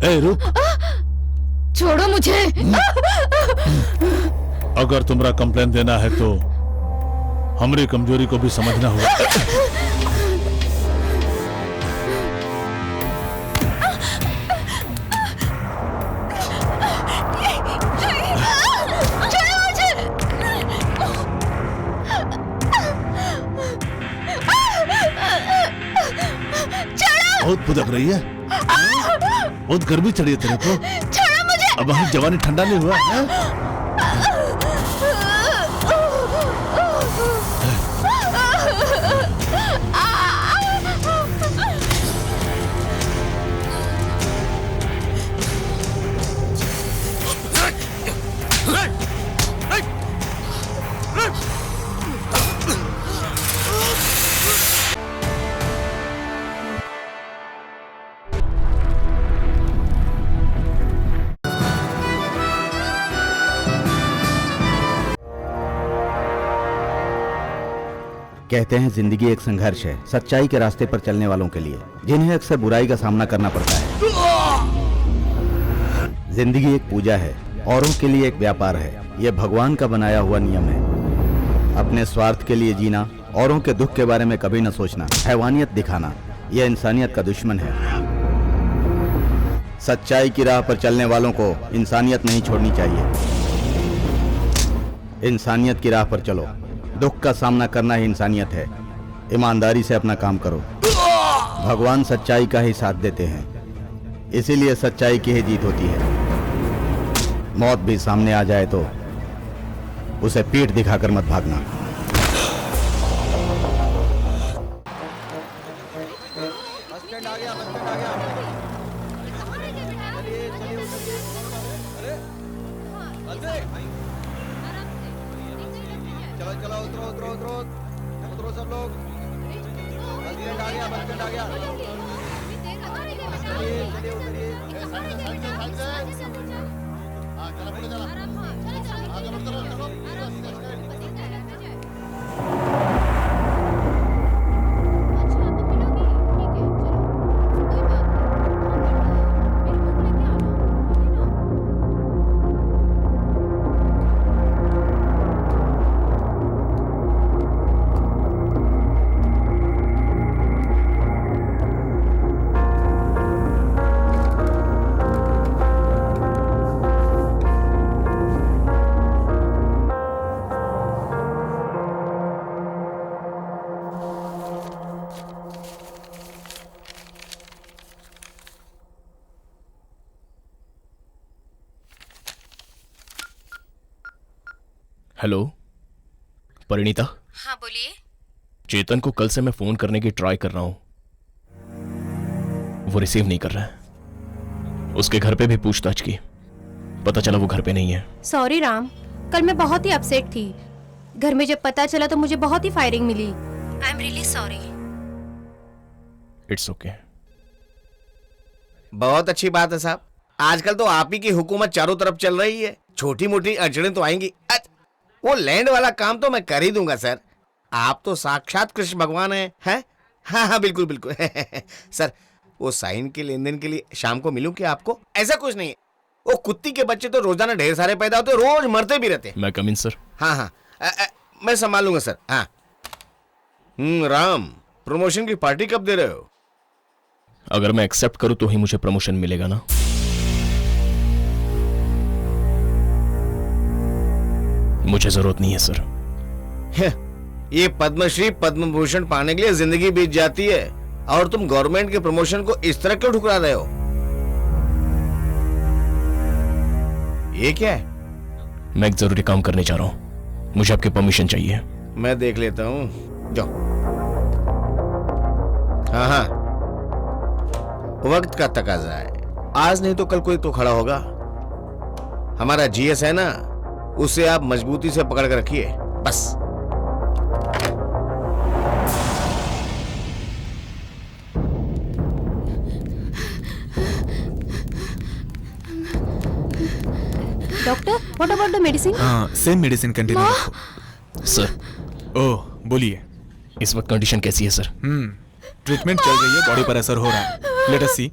ए रुक, छोड़ो मुझे। अगर तुम्हारा कंप्लेन देना है तो हमारी कमजोरी को भी समझना होगा। बहुत पुदक रही है, बहुत गर्मी चढ़ी है तेरे को। छोड़ो मुझे। अब हमारी जवानी ठंडा नहीं हुआ है? कहते हैं जिंदगी एक संघर्ष है सच्चाई के रास्ते पर चलने वालों के लिए, जिन्हें अक्सर बुराई का सामना करना पड़ता है। जिंदगी एक पूजा है, औरों के लिए एक व्यापार है। यह भगवान का बनाया हुआ नियम है। अपने स्वार्थ के लिए जीना, औरों के दुख के बारे में कभी न सोचना, हैवानियत दिखाना, यह इंसानियत का दुश्मन है। सच्चाई की राह पर चलने वालों को इंसानियत नहीं छोड़नी चाहिए। इंसानियत की राह पर चलो। दुख का सामना करना ही इंसानियत है। ईमानदारी से अपना काम करो। भगवान सच्चाई का ही साथ देते हैं, इसीलिए सच्चाई की ही जीत होती है। मौत भी सामने आ जाए तो उसे पीठ दिखाकर मत भागना। चलो उतरो उतरो उतरो उतरो सब लोग। बस स्टैंड आ गया, बस स्टैंड आ गया। चलिए चलिए उतरिए। हाँ चलो पुढे चला, आगे बढ़ते रहो, चलो। हेलो परिणीता। हाँ बोलिए। चेतन को कल से मैं फोन करने की ट्राई कर रहा हूं, वो रिसीव नहीं कर रहा है। उसके घर पे भी पूछताछ की, पता चला वो घर पे नहीं है। सॉरी राम, कल मैं बहुत ही अपसेट थी। घर में जब पता चला तो मुझे बहुत ही फायरिंग मिली। I am really sorry. It's okay. बहुत अच्छी बात है साहब, आजकल तो आप ही की हुकूमत चारों तरफ चल रही है। छोटी मोटी अड़चनें तो आएंगी। वो लैंड वाला काम तो मैं कर ही दूंगा सर। आप तो साक्षात कृष्ण भगवान हैं? हाँ हाँ बिल्कुल बिल्कुल। सर वो साइन के लेन देन के लिए शाम को मिलूं क्या आपको? ऐसा कुछ नहीं है, वो कुत्ती के बच्चे तो रोजाना ढेर सारे पैदा होते, रोज मरते भी रहते। मैं कम इन सर? हाँ हाँ मैं संभाल लूंगा सर। हाँ राम, प्रमोशन की पार्टी कब दे रहे हो? अगर मैं एक्सेप्ट करूं तो ही मुझे प्रमोशन मिलेगा ना? मुझे जरूरत नहीं है सर। ये पद्मश्री पद्म भूषण पाने के लिए जिंदगी बीत जाती है और तुम गवर्नमेंट के प्रमोशन को इस तरह क्यों ठुकरा रहे हो? ये क्या है? मैं एक जरूरी काम करने जा रहा हूं, मुझे आपकी परमिशन चाहिए। मैं देख लेता हूं, जाओ। हाँ हाँ वक्त का तकाजा है, आज नहीं तो कल कोई तो खड़ा होगा। हमारा जीएस है ना, उसे आप मजबूती से पकड़ कर रखिए बस। Doctor, what about the medicine? Same medicine continue रखो। सर। ओह बोलिए। इस वक्त कंडीशन कैसी है सर? ट्रीटमेंट चल रही है, बॉडी पर असर हो रहा है। लेट अस सी।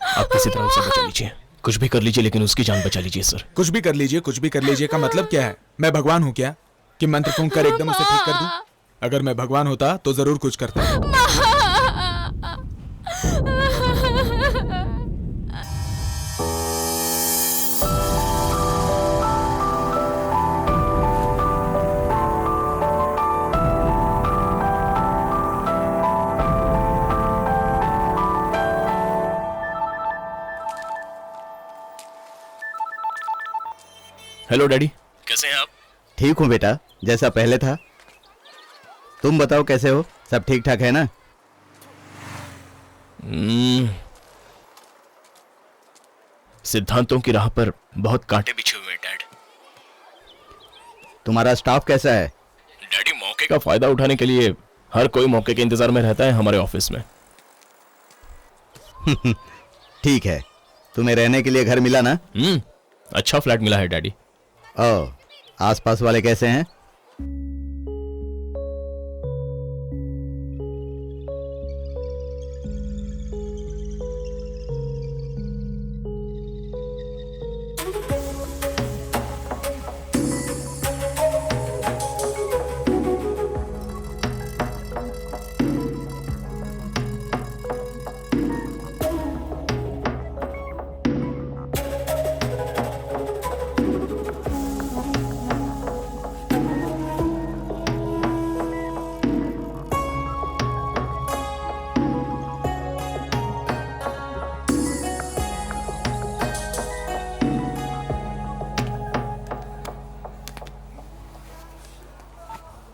आप किसी तरह उसे बचा लीजिए, कुछ भी कर लीजिए, लेकिन उसकी जान बचा लीजिए सर। कुछ भी कर लीजिए, कुछ भी कर लीजिए का मतलब क्या है? मैं भगवान हूँ क्या कि मंत्र फूंक कर एकदम उसे ठीक कर दूं? अगर मैं भगवान होता तो जरूर कुछ करता। हेलो डैडी, कैसे हैं आप? ठीक हूँ बेटा, जैसा पहले था। तुम बताओ कैसे हो? सब ठीक ठाक है ना? सिद्धांतों की राह पर बहुत कांटे बिछे हुए हैं डैड। तुम्हारा स्टाफ कैसा है? डैडी, मौके का फायदा उठाने के लिए हर कोई मौके के इंतजार में रहता है हमारे ऑफिस में। ठीक है, तुम्हें रहने के लिए घर मिला ना? अच्छा फ्लैट मिला है डैडी। ओ, आसपास वाले कैसे हैं?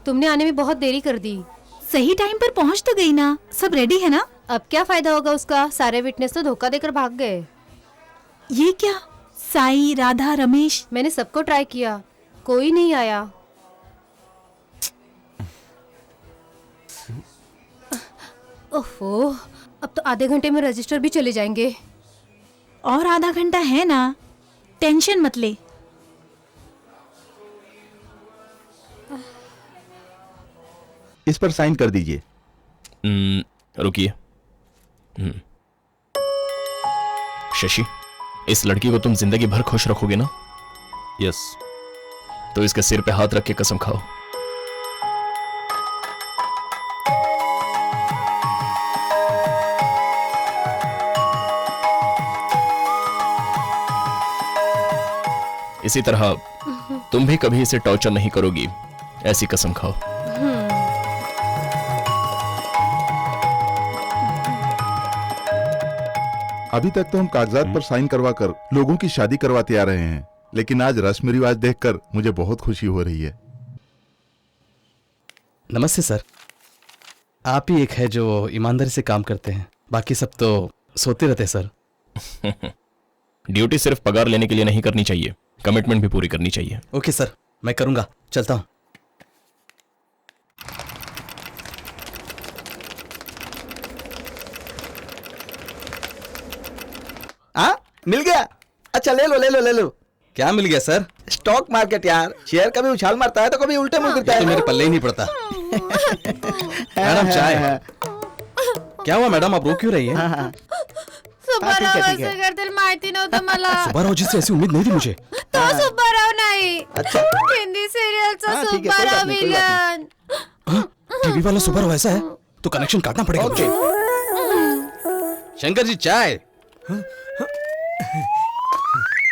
तुमने आने में बहुत देरी कर दी। सही टाइम पर पहुंच तो गई ना, सब रेडी है ना? अब क्या फायदा होगा उसका, सारे विटनेस तो धोखा देकर भाग गए। ये क्या? साई, राधा, रमेश, मैंने सबको ट्राई किया, कोई नहीं आया। ओहो, अब तो आधे घंटे में रजिस्टर भी चले जाएंगे। और आधा घंटा है ना, टेंशन मत ले। इस पर साइन कर दीजिए। रुकिए। शशि, इस लड़की को तुम जिंदगी भर खुश रखोगे ना? यस। तो इसके सिर पे हाथ रख के कसम खाओ। इसी तरह तुम भी कभी इसे टॉर्चर नहीं करोगी, ऐसी कसम खाओ। अभी तक तो हम कागजात पर साइन करवाकर लोगों की शादी करवाते आ रहे हैं, लेकिन आज रस्म रिवाज देखकर मुझे बहुत खुशी हो रही है। नमस्ते सर। आप ही एक है जो ईमानदारी से काम करते हैं, बाकी सब तो सोते रहते हैं सर। ड्यूटी सिर्फ पगार लेने के लिए नहीं करनी चाहिए, कमिटमेंट भी पूरी करनी चाहिए। ओके सर, मैं करूंगा, चलता हूं। मिल गया? अच्छा ले लो ले लो ले लो। क्या मिल गया सर? स्टॉक मार्केट यार, शेयर कभी उछाल मारता है तो कभी उल्टे मुंह गिरता ये तो है। मेरे पल्ले ही नहीं पड़ता। मैडम चाय। क्या हुआ मैडम, आप रो क्यों रही हैं? सुब्बाराव असं करतील माहिती नव्हतं मला। सुब्बाराव जी से ऐसी उम्मीद नहीं थी मुझे। तो सुब्बाराव नाही, अच्छा। हिंदी सिरियलचा हाँ, ठीक है, कोई बात सुब्बाराव नहीं, कोई बात विलन। टीवी वाला सुब्बाराव ऐसा है तो कनेक्शन काटना पड़ेगा मुझे। शंकर जी चाय।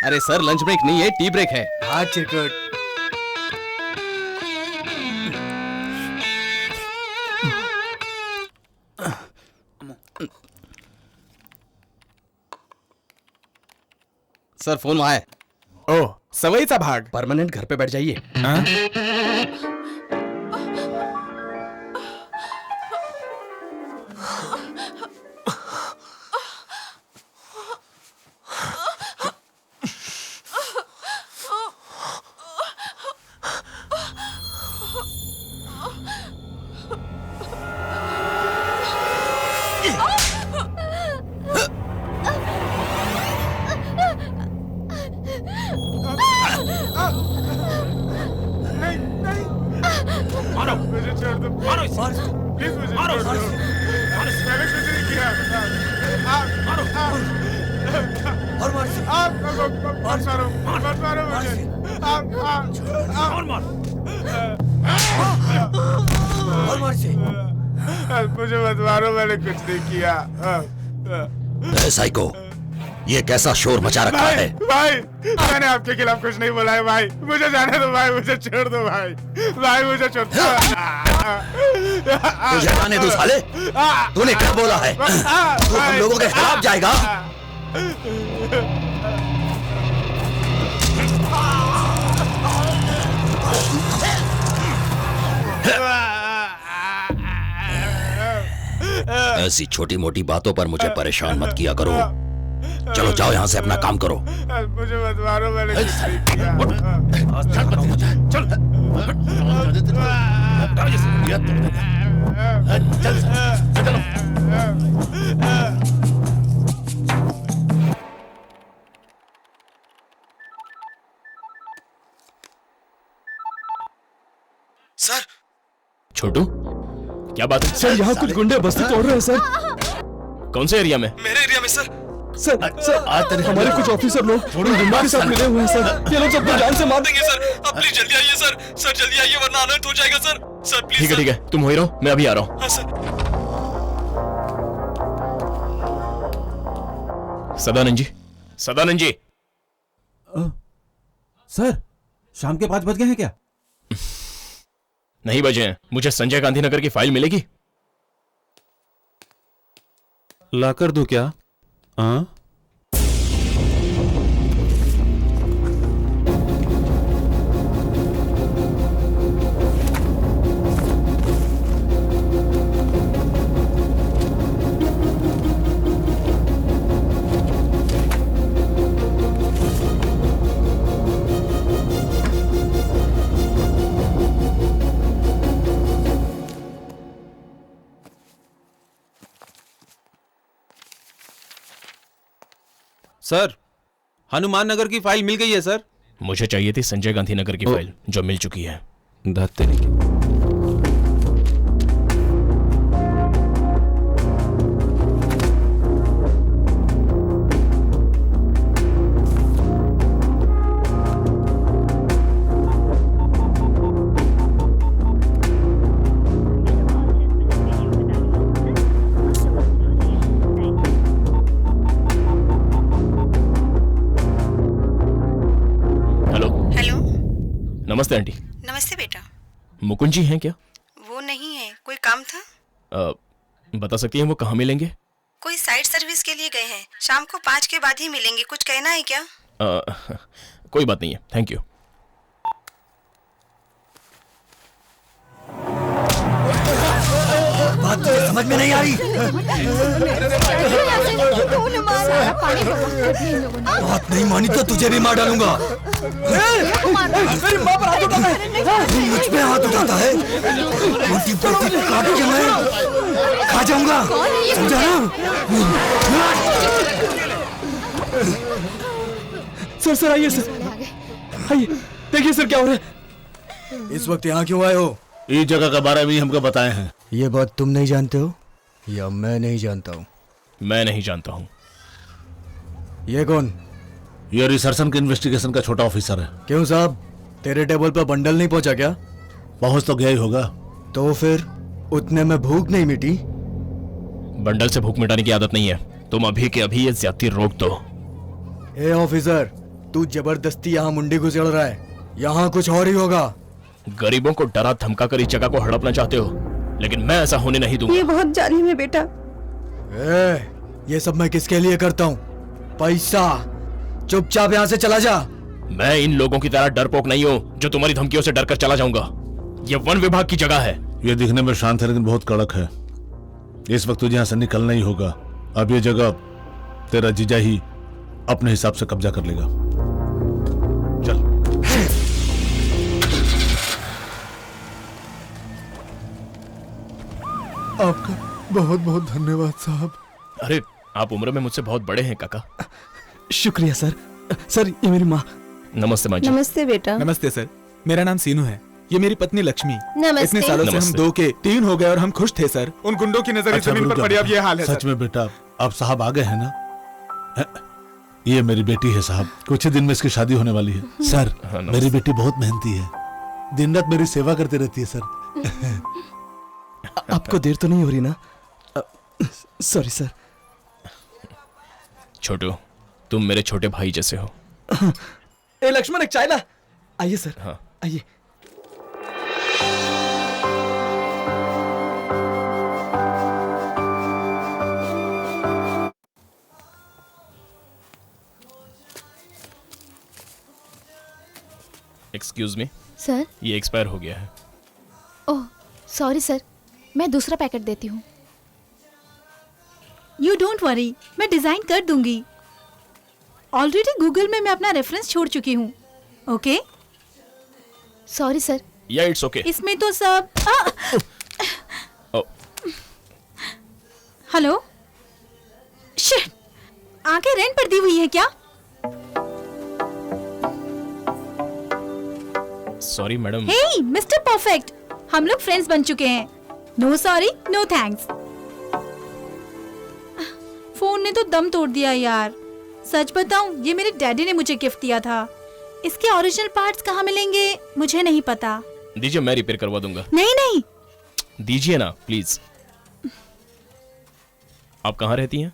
अरे सर, लंच ब्रेक नहीं है, टी ब्रेक है। हाँ चिरकुट। सर फोन वहां है। ओह, सवयीचा भाग। परमानेंट घर पे बैठ जाइए। हाँ? मुझे मत मारो, मैंने कुछ नहीं किया। साइको, ये कैसा शोर मचा रखा है? भाई मैंने आपके खिलाफ कुछ नहीं बोला है भाई, मुझे जाने दो भाई, मुझे छोड़ दो भाई, भाई मुझे छोड़ दो। तुझे जाने दो साले, तूने क्या बोला है? तू हम लोगों के खिलाफ जाएगा? ऐसी छोटी मोटी बातों पर मुझे परेशान मत किया करो। चलो जाओ यहाँ से, अपना काम करो। मुझे मत मारो, मैंने कुछ नहीं किया। सर। छोटू, क्या बात है? सर यहाँ कुछ गुंडे बस्ती तोड़ रहे हैं सर। कौन से एरिया में? मेरे एरिया में सर। सर हमारे कुछ ऑफिसर लोग गुंडों के साथ मिले हुए हैं सर। ये लोग सबको जान से मार देंगे सर। आप प्लीज जल्दी आइए सर। सर जल्दी आइए वरना अनर्थ हो जाएगा सर। Sir please. ठीक है, तुम वहीं रहो, मैं अभी आ रहा हूँ। हाँ सर। सदानंद जी, सदानंद जी। सर शाम के 5 बज गए हैं क्या? नहीं बजे हैं। मुझे संजय गांधी नगर की फाइल मिलेगी? ला कर दूं क्या? हाँ? सर हनुमान नगर की फाइल मिल गई है सर। मुझे चाहिए थी संजय गांधी नगर की फाइल, जो मिल चुकी है। धत्तेरी की। नमस्ते आंटी। नमस्ते बेटा। मुकुंद जी हैं क्या? वो नहीं है, कोई काम था? बता सकती हैं वो कहाँ मिलेंगे? कोई साइट सर्विस के लिए गए हैं, शाम को 5 के बाद ही मिलेंगे। कुछ कहना है क्या? कोई बात नहीं है, थैंक यू। बात तो समझ में नहीं आ रही। बात नहीं मानी तो तुझे भी मार डालूंगा। मेरी माँ पर हाथ उठाता है। मुझ पे हाथ उठाता है? मोटी पोटी काट के मैं खा जाऊंगा, समझा ना? सर आइए सर, आइए देखिए सर क्या हो रहा है। इस वक्त यहाँ क्यों आए हो? इस जगह के बारे में हमको बताए हैं। ये बात तुम नहीं जानते हो या मैं नहीं जानता हूँ? मैं नहीं जानता हूँ। ये कौन? ये रिसर्च के इन्वेस्टिगेशन का छोटा ऑफिसर है। क्यों साहब, तेरे टेबल पर बंडल नहीं पहुंचा क्या? पहुंच तो गया ही होगा। तो फिर उतने में भूख नहीं मिटी? बंडल से भूख मिटाने की आदत नहीं है। तुम अभी के अभी ये ज्यादती रोक दो। ए ऑफिसर, तू जबरदस्ती यहाँ मुंडी घुसेड़ रहा है। यहाँ कुछ और ही होगा। गरीबों को डरा धमका कर इस जगह को हड़पना चाहते हो, लेकिन मैं ऐसा होने नहीं दूंगा। ये बहुत जालिम है बेटा। ये सब मैं किसके लिए करता हूँ? पैसा। चुपचाप यहाँ से चला जा। मैं इन लोगों की तरह डरपोक नहीं हूँ जो तुम्हारी धमकियों से डरकर चला जाऊंगा। ये वन विभाग की जगह है। ये दिखने में शांत है लेकिन बहुत कड़क है। इस वक्त तुझे यहाँ से निकलना ही होगा। अब ये जगह तेरा जीजा ही अपने हिसाब से कब्जा कर लेगा। चल। आपका बहुत बहुत धन्यवाद साहब। अरे आप उम्र में मुझसे बहुत बड़े हैं काका। शुक्रिया सर। सर ये मेरी माँ। नमस्ते माँ जी। नमस्ते बेटा। नमस्ते सर, मेरा नाम सीनू है। ये मेरी पत्नी लक्ष्मी। नमस्ते। इतने सालों से हम 2 के 3 हो गए और हम खुश थे सर। उन गुंडों की नजर अच्छा, जमीन पर पड़ी, अब ये हाल है सच सर। में बेटा, अब साहब आ गए हैं ना? ये मेरी बेटी है साहब, कुछ ही दिन में इसकी शादी होने वाली है। सर मेरी बेटी बहुत मेहनती है, दिन रात मेरी सेवा करती रहती है सर। आपको देर तो नहीं हो रही ना? Sorry sir. छोटू, तुम मेरे छोटे भाई जैसे हो। ए लक्ष्मण, एक चाय ला। आइए सर। हाँ आइए। Excuse me sir. ये एक्सपायर हो गया है। ओह सॉरी सर, मैं दूसरा पैकेट देती हूँ। यू डोंट वरी, मैं डिजाइन कर दूंगी। ऑलरेडी गूगल में मैं अपना रेफरेंस छोड़ चुकी हूँ। Okay sorry sir. या इट्स ओके। इसमें तो सब हेलो, शिट, आगे रेंट पर दी हुई है क्या? Sorry madam. Hey mister perfect, हम लोग फ्रेंड्स बन चुके हैं। No sorry no thanks. Phone ने तो दम तोड़ दिया यार। सच बताऊं, ये मेरे डैडी ने मुझे गिफ्ट दिया था। इसके ओरिजिनल पार्ट्स कहाँ मिलेंगे मुझे नहीं पता। दीजिए, मैं रिपेयर करवा दूंगा। नहीं नहीं, दीजिए ना प्लीज। आप कहाँ रहती हैं?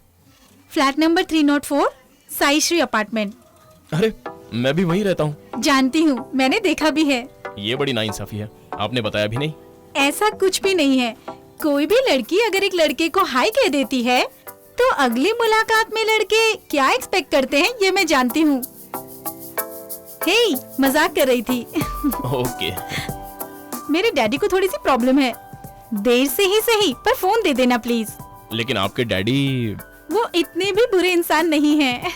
Flat number 304, Sai Shri apartment. अरे मैं भी वहीं रहता हूँ। जानती हूँ, मैंने देखा भी है। ये बड़ी नाइंसाफी है, आपने बताया भी नहीं। ऐसा कुछ भी नहीं है। कोई भी लड़की अगर एक लड़के को हाई कह देती है तो अगली मुलाकात में लड़के क्या एक्सपेक्ट करते हैं ये मैं जानती हूँ। हे, मजाक कर रही थी। ओके। मेरे डैडी को थोड़ी सी प्रॉब्लम है। देर से ही सही, पर फोन दे देना प्लीज। लेकिन आपके डैडी वो इतने भी बुरे इंसान नहीं हैं।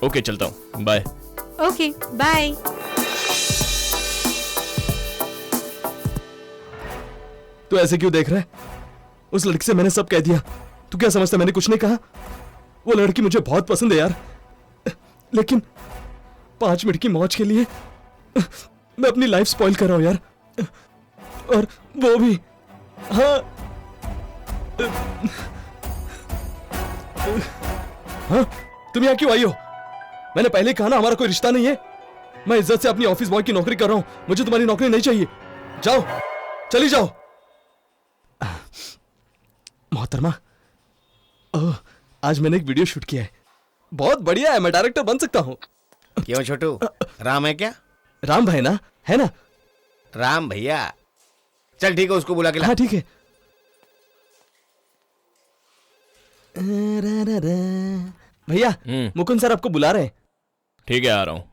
ओके, चलता हूँ, बाय। Okay bye. तू ऐसे क्यों देख रहा है? उस लड़की से मैंने सब कह दिया। तू क्या समझता मैंने कुछ नहीं कहा? वो लड़की मुझे बहुत पसंद है यार, लेकिन 5 मिनट की मौज के लिए मैं अपनी लाइफ स्पॉइल कर रहा हूं यार। और वो भी हाँ हाँ, तुम यहाँ क्यों आई हो? मैंने पहले कहा ना हमारा कोई रिश्ता नहीं है। मैं इज्जत से अपनी ऑफिस बॉय की नौकरी कर रहा हूं, मुझे तुम्हारी नौकरी नहीं चाहिए। जाओ, चली जाओ। मोहतरमा, आज मैंने एक वीडियो शूट किया है, बहुत बढ़िया है, मैं डायरेक्टर बन सकता हूँ। क्यों छोटू, राम है क्या? राम भाई ना, है ना? राम भैया, चल ठीक है, उसको बुला के ला। हाँ ठीक है। भैया, मुकुंद सर आपको बुला रहे हैं। ठीक है, आ रहा हूँ।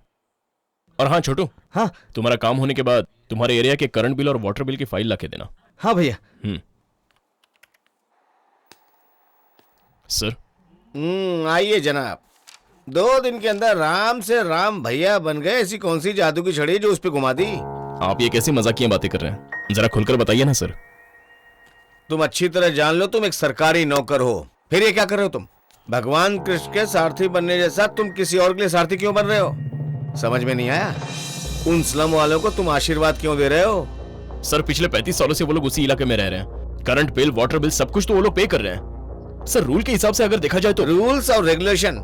और हाँ छोटू, हाँ, तुम्हारा काम होने के बाद तुम्हारे एरिया के करंट बिल और वाटर बिल की फाइल ला के देना। हाँ भैया। सर। आइए जनाब। 2 दिन के अंदर राम से राम भैया बन गए, ऐसी कौन सी जादू की छड़ी जो उस पे घुमा दी? आप ये कैसी मजाकिया बातें कर रहे हैं? जरा खुलकर बताइए ना सर। तुम अच्छी तरह जान लो, तुम एक सरकारी नौकर हो, फिर ये क्या कर रहे हो तुम? भगवान कृष्ण के सारथी बनने जैसा तुम किसी और के लिए सारथी क्यों बन रहे हो? समझ में नहीं आया? उन स्लम वालों को तुम आशीर्वाद क्यों दे रहे हो? सर, पिछले 35 सालों से वो लोग उसी इलाके में रह रहे हैं। करंट बिल, वाटर बिल, सब कुछ तो वो लोग पे कर रहे हैं। सर, रूल के हिसाब से अगर देखा जाए तो रूल्स और रेगुलेशन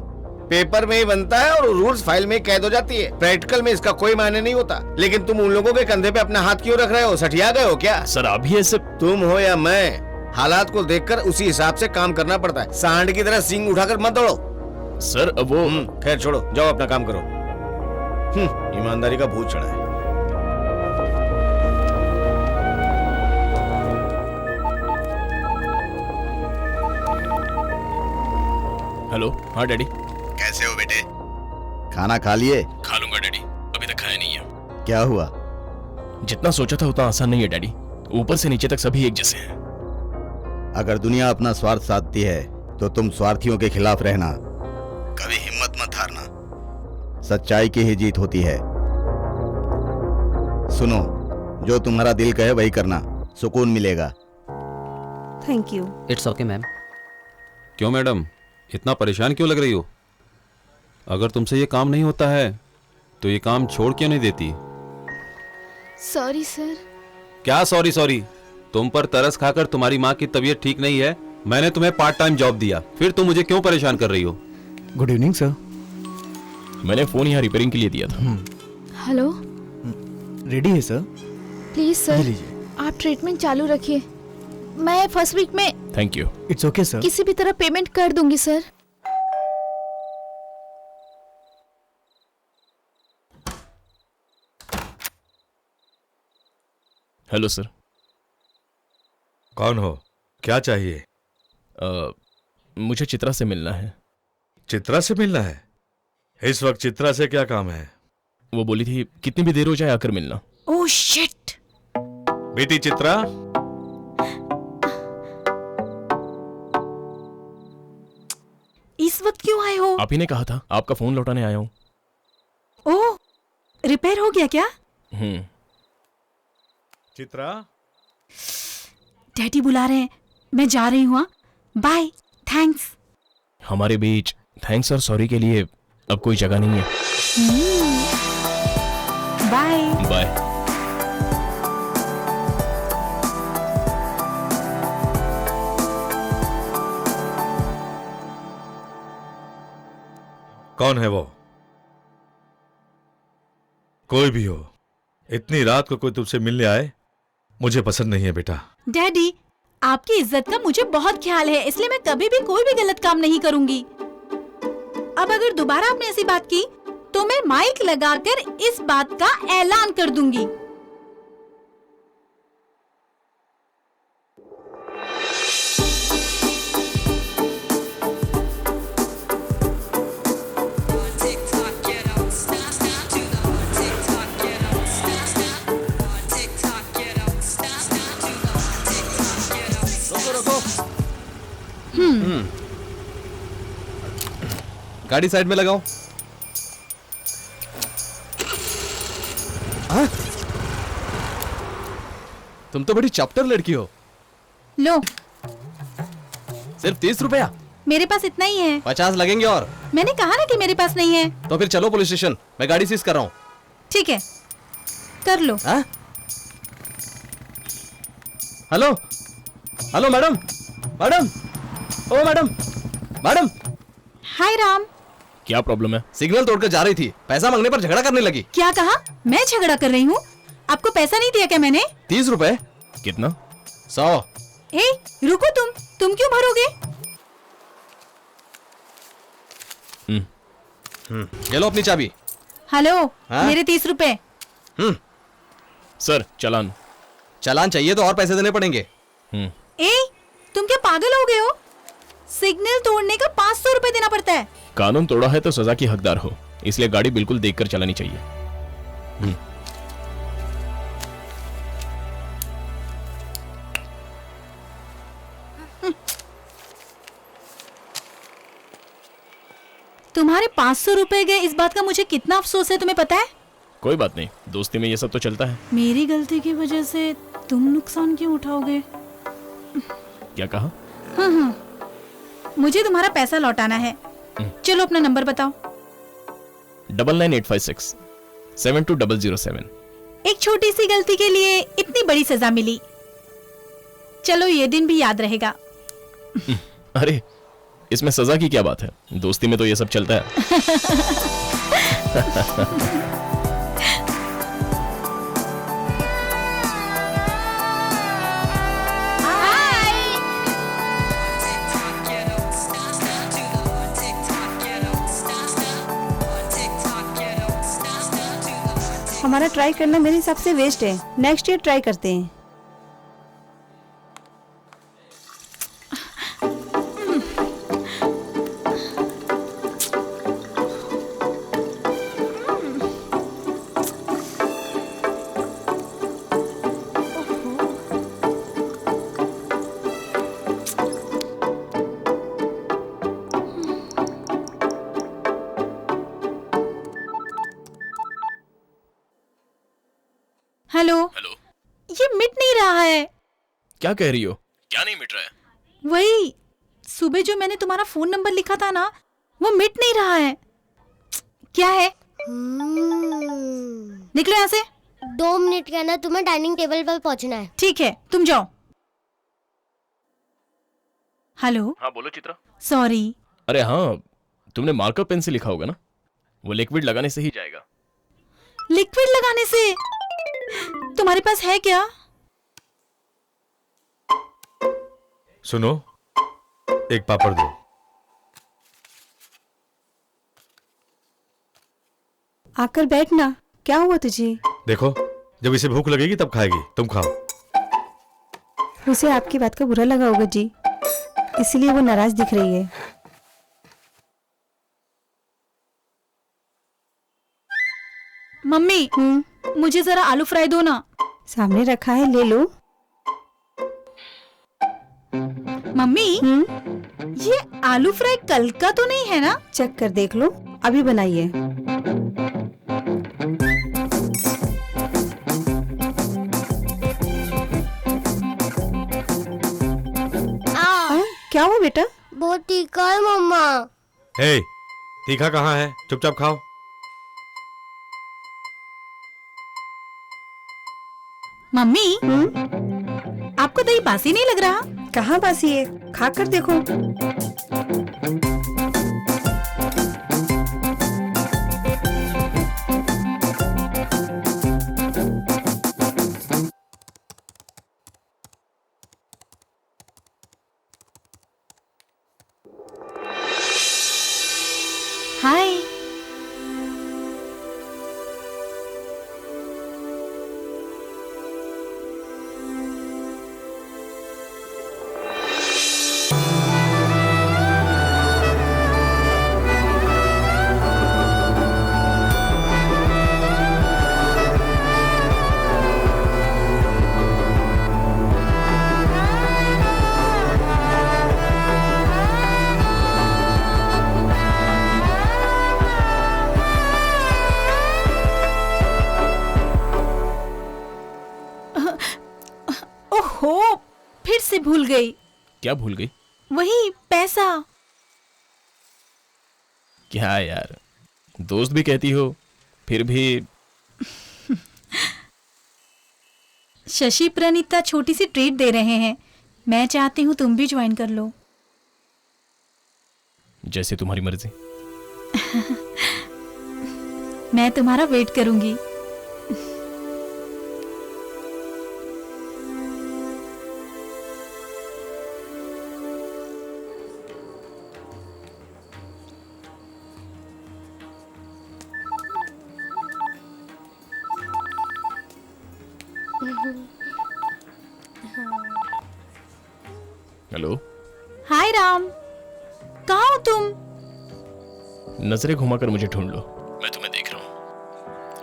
पेपर में ही बनता है और रूल्स फाइल में कैद हो जाती है। प्रैक्टिकल में इसका कोई मायने नहीं होता। लेकिन तुम उन लोगों के कंधे पे अपना हाथ क्यों रख रहे हो? सठिया गए हो क्या? सर, अभी ऐसे तुम हो या मैं, हालात को देखकर उसी हिसाब से काम करना पड़ता है। सांड की तरह सींग उठाकर मत दौड़ो। सर, वो खैर छोड़ो, जाओ अपना काम करो। ईमानदारी का भूत चढ़ा है। हेलो। हाँ डैडी। कैसे हो बेटे? खाना खा लिए? खा लूंगा डैडी, अभी तक खाया नहीं है। क्या हुआ? जितना सोचा था उतना आसान नहीं है डैडी। ऊपर से नीचे तक सभी एक जैसे हैं। अगर दुनिया अपना स्वार्थ साधती है तो तुम स्वार्थियों के खिलाफ रहना। कभी हिम्मत मत हारना, सच्चाई की ही जीत होती है। सुनो, जो तुम्हारा दिल कहे वही करना, सुकून मिलेगा। Thank you. It's okay ma'am. क्यों मैडम, इतना परेशान क्यों लग रही हो? अगर तुमसे ये काम नहीं होता है तो ये काम छोड़ क्यों नहीं देती? Sorry sir. क्या सॉरी सॉरी? तुम पर तरस खाकर तुम्हारी माँ की तबीयत ठीक नहीं है, मैंने तुम्हें पार्ट टाइम जॉब दिया, फिर तुम मुझे क्यों परेशान कर रही हो? Good evening sir. मैंने फोन यहाँ रिपेयरिंग के लिए दिया था। हेलो, रेडी है सर? प्लीज ये सर, लीजिए। आप ट्रीटमेंट चालू रखिए। मैं फर्स्ट वीक में thank you. It's okay sir. किसी भी तरह पेमेंट कर दूंगी सर। Hello sir. कौन हो? क्या चाहिए? मुझे चित्रा से मिलना है। चित्रा से मिलना है? इस वक्त चित्रा से क्या काम है? वो बोली थी कितनी भी देर हो जाए आकर मिलना। Oh shit. बेटी चित्रा, इस वक्त क्यों आए हो? आप ही ने कहा था, आपका फोन लौटाने आया हूँ। ओह, रिपेयर हो गया क्या? चित्रा, डैडी बुला रहे हैं, मैं जा रही हूँ। Bye, thanks. हमारे बीच थैंक्स और सॉरी के लिए अब कोई जगह नहीं है। Bye bye. कौन है वो? कोई भी हो, इतनी रात को कोई तुमसे मिलने आए मुझे पसंद नहीं है बेटा। डैडी, आपकी इज्जत का मुझे बहुत ख्याल है, इसलिए मैं कभी भी कोई भी गलत काम नहीं करूंगी। अब अगर दोबारा आपने ऐसी बात की तो मैं माइक लगाकर इस बात का ऐलान कर दूंगी। गाड़ी साइड में लगाओ। तुम तो बड़ी चैप्टर लड़की हो। लो, सिर्फ 30 रुपया? मेरे पास इतना ही है। 50 लगेंगे। और मैंने कहा ना कि मेरे पास नहीं है। तो फिर चलो पुलिस स्टेशन, मैं गाड़ी सीज कर रहा हूँ। ठीक है, कर लो। हेलो हेलो मैडम, मैडम, ओ मैडम, मैडम। हाय राम। क्या प्रॉब्लम है? सिग्नल तोड़कर जा रही थी, पैसा मांगने पर झगड़ा करने लगी। क्या कहा? मैं झगड़ा कर रही हूँ? आपको पैसा नहीं दिया क्या मैंने? 30 रुपए। कितना? 100। ए, रुको, तुम क्यों भरोगे? ये लो अपनी चाबी। हेलो, हाँ? मेरे 30 रुपए। सर, चालान। चालान चाहिए तो और पैसे देने पड़ेंगे। ए, तुम क्या पागल हो गए हो? सिग्नल तोड़ने का 500 रुपए देना पड़ता है। कानून तोड़ा है तो सजा की हकदार हो, इसलिए गाड़ी बिल्कुल देखकर चलानी चाहिए। तुम्हारे 500 रुपए गए, इस बात का मुझे कितना अफसोस है, तुम्हें पता है? कोई बात नहीं, दोस्ती में ये सब तो चलता है। मेरी गलती की वजह से तुम नुकसान क्यों उठाओगे? क्या कहा? हाँ, मुझे तुम्हारा पैसा लौटाना है। चलो अपना नंबर बताओ। 99856 72007। एक छोटी सी गलती के लिए इतनी बड़ी सजा मिली। चलो, ये दिन भी याद रहेगा। अरे, इसमें सजा की क्या बात है? दोस्ती में तो ये सब चलता है। हमारा ट्राई करना मेरे हिसाब से वेस्ट है। नेक्स्ट ईयर ट्राई करते हैं। हेलो। ये मिट नहीं रहा है। क्या कह रही हो? क्या नहीं मिट रहा है? वही सुबह जो मैंने तुम्हारा फोन नंबर लिखा था ना, वो मिट नहीं रहा है। क्या है? निकलो यहाँ से। 2 मिनट के अंदर तुम्हें डाइनिंग टेबल पर पहुँचना है। ठीक है, तुम जाओ। हेलो। हाँ बोलो चित्रा। सॉरी। अरे हाँ, तुमने मार्कर पेन से लिखा होगा ना, वो लिक्विड लगाने से ही जाएगा। लिक्विड लगाने से? तुम्हारे पास है क्या? सुनो, एक पापड़ दो। आकर बैठना। क्या हुआ तुझे? देखो, जब इसे भूख लगेगी तब खाएगी, तुम खाओ। उसे आपकी बात का बुरा लगा होगा जी, इसलिए वो नाराज दिख रही है। मम्मी, मुझे जरा आलू फ्राई दो ना। सामने रखा है, ले लो। मम्मी, ये आलू फ्राई कल का तो नहीं है ना? चेक कर देख लो, अभी बनाई है। क्या हुआ बेटा? बहुत तीखा है मम्मा। हे, तीखा कहाँ है? चुपचाप खाओ। मम्मी, आपको दही बासी नहीं लग रहा? कहाँ बासी है, खा कर देखो। हाय। ओहो, फिर से भूल गई। क्या भूल गई? वही पैसा। क्या यार, दोस्त भी कहती हो, फिर भी। शशि प्रणीता छोटी सी ट्रीट दे रहे हैं, मैं चाहती हूँ तुम भी ज्वाइन कर लो। जैसे तुम्हारी मर्जी। मैं तुम्हारा वेट करूंगी। हेलो। हाय राम, कहाँ हो तुम? नजरें घुमाकर मुझे ढूंढ लो, मैं तुम्हें देख रहा हूँ।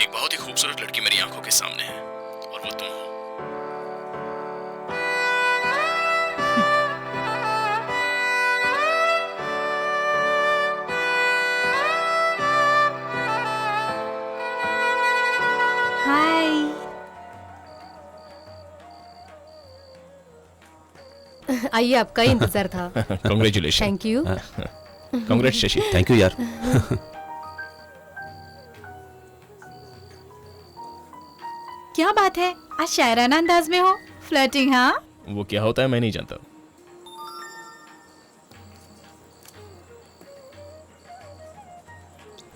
एक बहुत ही खूबसूरत लड़की मेरी आंखों के सामने है, और वो तुम हो। हाय। आइए, आपका ही इंतजार था। Congratulation. Thank you. Congrats Shashi. Thank you यार। क्या बात है, आज शायराना अंदाज में हो। फ्लर्टिंग? हाँ। वो क्या होता है मैं नहीं जानता।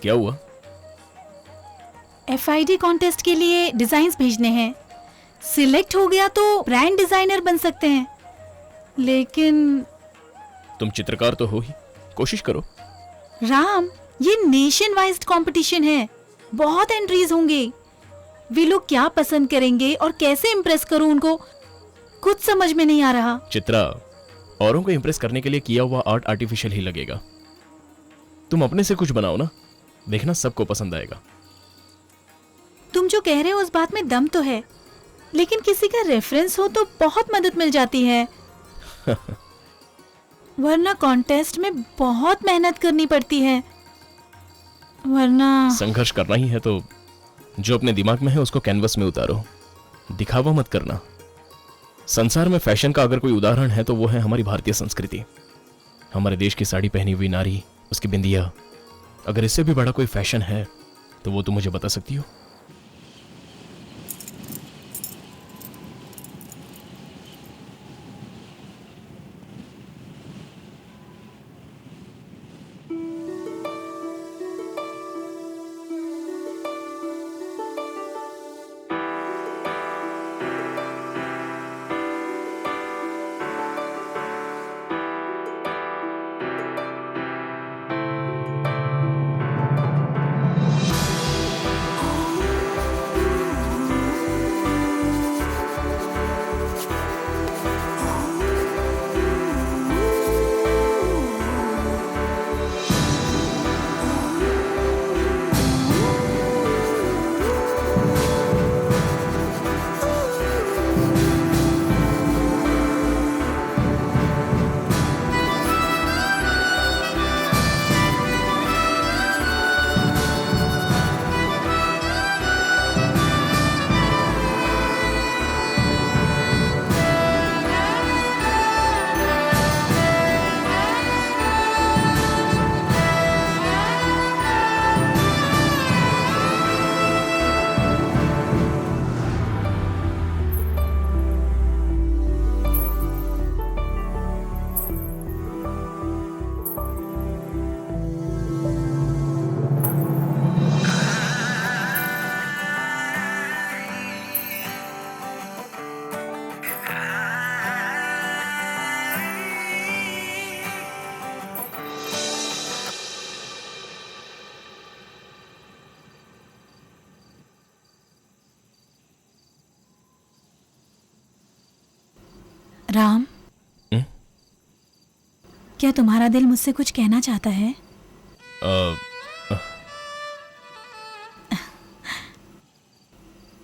क्या हुआ? FID कॉन्टेस्ट के लिए डिजाइन्स भेजने हैं। सिलेक्ट हो गया तो ब्रांड डिजाइनर बन सकते हैं, लेकिन तुम चित्रकार तो हो ही, कोशिश करो। राम, ये नेशन वाइज कंपटीशन है, बहुत एंट्रीज होंगे। वे लोग क्या पसंद करेंगे और कैसे इम्प्रेस करूं उनको, कुछ समझ में नहीं आ रहा। चित्रा, औरों को इम्प्रेस करने के लिए किया हुआ आर्ट आर्टिफिशियल ही लगेगा। तुम अपने से कुछ बनाओ ना, देखना सबको पसंद आएगा। तुम जो कह रहे हो उस बात में दम तो है, लेकिन किसी का रेफरेंस हो तो बहुत मदद मिल जाती है। वरना कॉन्टेस्ट में बहुत मेहनत करनी पड़ती है। वरना संघर्ष करना ही है तो जो अपने दिमाग में है उसको कैनवस में उतारो, दिखावा मत करना। संसार में फैशन का अगर कोई उदाहरण है तो वो है हमारी भारतीय संस्कृति। हमारे देश की साड़ी पहनी हुई नारी, उसकी बिंदिया। अगर इससे भी बड़ा कोई फैशन है तो वो तुम मुझे बता सकती हो? राम, क्या तुम्हारा दिल मुझसे कुछ कहना चाहता है?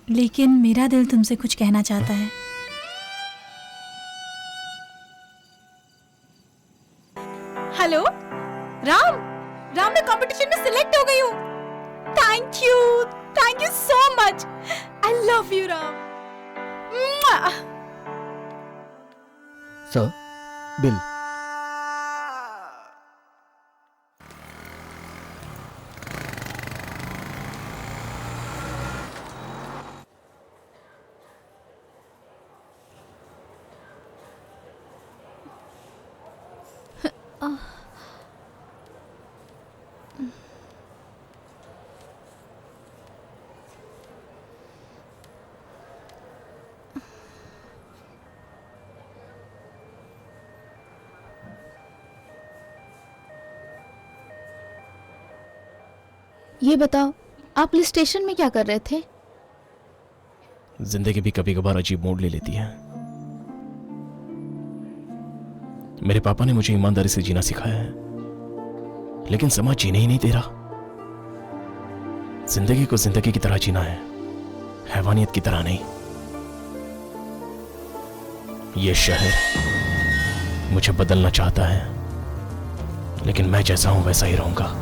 लेकिन मेरा दिल तुमसे कुछ कहना चाहता है। हेलो राम, राम मैं कंपटीशन में सिलेक्ट हो गई हूँ। Thank you so much. I love you Ram. Sir, bill. ये बताओ, आप पुलिस स्टेशन में क्या कर रहे थे? जिंदगी भी कभी कभार अजीब मोड़ ले लेती है। मेरे पापा ने मुझे ईमानदारी से जीना सिखाया है, लेकिन समाज जीने ही नहीं दे रहा। जिंदगी को जिंदगी की तरह जीना है, हैवानियत की तरह नहीं। यह शहर मुझे बदलना चाहता है, लेकिन मैं जैसा हूं वैसा ही रहूंगा।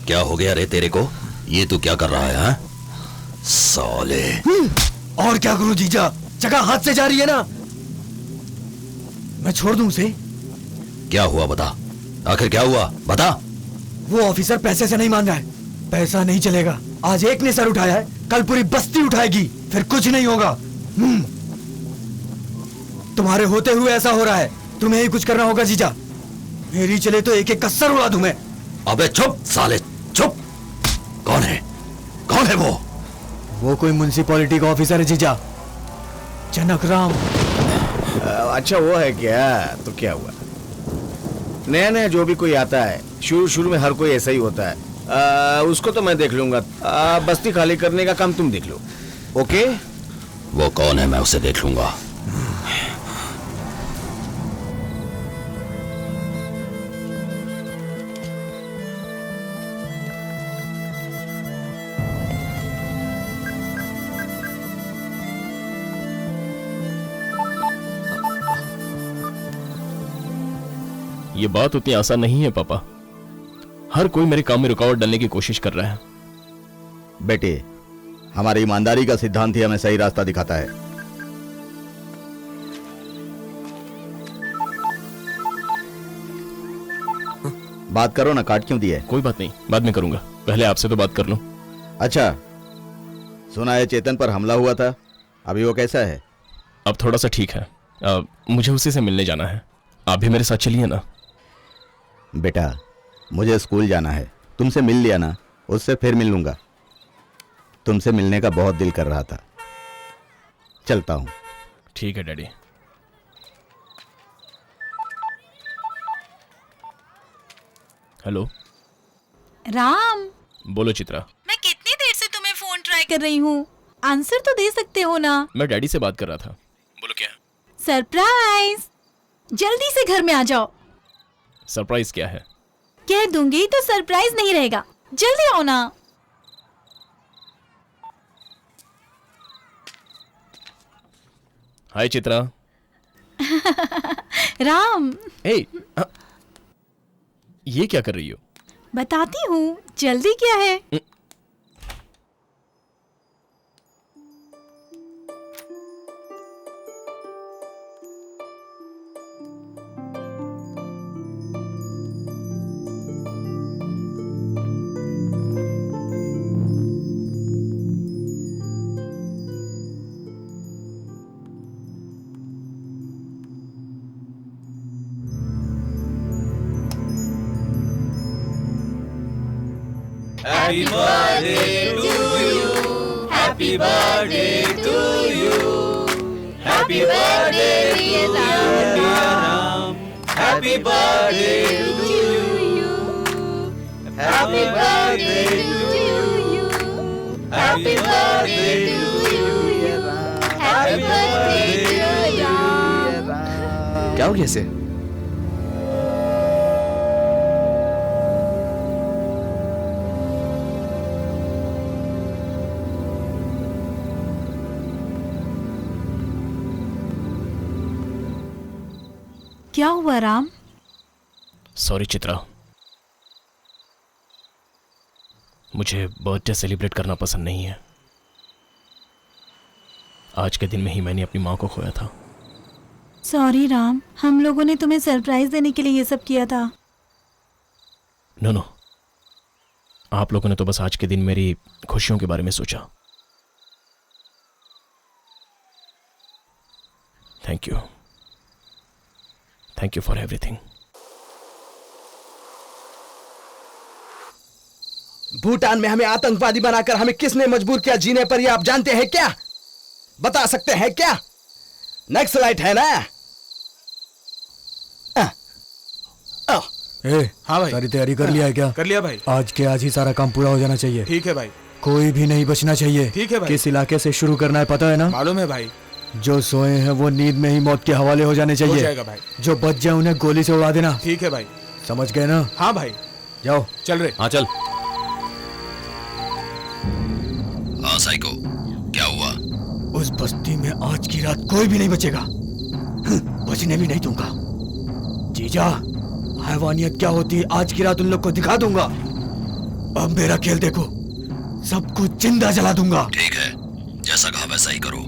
क्या हो गया रे तेरे को? ये तू क्या कर रहा है हा? साले। और क्या करूं जीजा, जगह हाथ से जा रही है ना। मैं छोड़ दूं उसे? क्या हुआ बता, आखिर क्या हुआ बता। वो ऑफिसर पैसे से नहीं मान रहा है। पैसा नहीं चलेगा। आज एक ने सर उठाया है, कल पूरी बस्ती उठाएगी, फिर कुछ नहीं होगा। तुम्हारे होते हुए ऐसा हो रहा है, तुम्हें ही कुछ करना होगा जीजा। मेरी चले तो एक एक कसर उड़ा दूं मैं। अबे चुप साले चुप। कौन है, कौन है वो? वो कोई म्युनिसिपैलिटी का ऑफिसर है जीजा, जनक राम। अच्छा वो है क्या? तो क्या हुआ? नया नया जो भी कोई आता है, शुरू में हर कोई ऐसा ही होता है। उसको तो मैं देख लूंगा। बस्ती खाली करने का काम तुम देख लो। ओके? वो कौन है मैं उसे देख लूंगा। ये बात उतनी आसान नहीं है पापा। हर कोई मेरे काम में रुकावट डालने की कोशिश कर रहा है। बेटे, हमारी ईमानदारी का सिद्धांत ही हमें सही रास्ता दिखाता है। बात करो ना, काट क्यों दिया है? कोई बात नहीं, बाद में करूंगा, पहले आपसे तो बात कर लूं। अच्छा, सुना है चेतन पर हमला हुआ था, अभी वो कैसा है? अब थोड़ा सा ठीक है। मुझे उसी से मिलने जाना है, आप भी मेरे साथ चलिए ना। बेटा, मुझे स्कूल जाना है, तुमसे मिल लिया ना, उससे फिर मिल लूंगा। तुमसे मिलने का बहुत दिल कर रहा था, चलता हूं। ठीक है डैडी। हेलो राम। बोलो चित्रा। मैं कितनी देर से तुम्हें फोन ट्राई कर रही हूँ, आंसर तो दे सकते हो ना। मैं डैडी से बात कर रहा था। बोलो क्या? सरप्राइज, जल्दी से घर में आ जाओ। सरप्राइज क्या है? कह दूंगी तो सरप्राइज नहीं रहेगा, जल्दी आओ ना। हाय चित्रा। राम। ये क्या कर रही हो? बताती हूँ, जल्दी क्या है? Happy birthday to you. Happy birthday to you. Happy Happy birthday dear Ram. Happy birthday to you. Happy birthday to you. Happy birthday to you. Happy birthday to you. क्या हो गया इसे? क्या हुआ राम? सॉरी चित्रा, मुझे बर्थडे सेलिब्रेट करना पसंद नहीं है। आज के दिन में ही मैंने अपनी माँ को खोया था। सॉरी राम, हम लोगों ने तुम्हें सरप्राइज देने के लिए ये सब किया था। नो, आप लोगों ने तो बस आज के दिन मेरी खुशियों के बारे में सोचा। Thank you, thank you for everything. Bhutan में हमें आतंकवादी बनाकर हमें किसने मजबूर किया जीने पर, ये आप जानते हैं क्या? बता सकते हैं क्या? नक्सलाइट है ना? हाँ भाई, सारी तैयारी कर लिया है क्या? कर लिया भाई। आज के आज ही सारा काम पूरा हो जाना चाहिए। ठीक है भाई। कोई भी नहीं बचना चाहिए। ठीक है भाई। किस इलाके से शुरू करना है पता है ना? मालूम है भाई। जो सोए हैं वो नींद में ही मौत के हवाले हो जाने चाहिए। हो जाएगा भाई। जो बच जाए उन्हें गोली से उड़ा देना। ठीक है भाई। समझ गए ना? हाँ भाई। जाओ। चल रहे। हाँ चल। हाँ साइको, क्या हुआ? उस बस्ती में आज की रात कोई भी नहीं बचेगा, बचने भी नहीं दूंगा। जीजा, हैवानियत क्या होती है आज की रात उन लोग को दिखा दूंगा। अब मेरा खेल देखो, सब कुछ जिंदा जला दूंगा। ठीक है, जैसा कहा वैसा ही करो।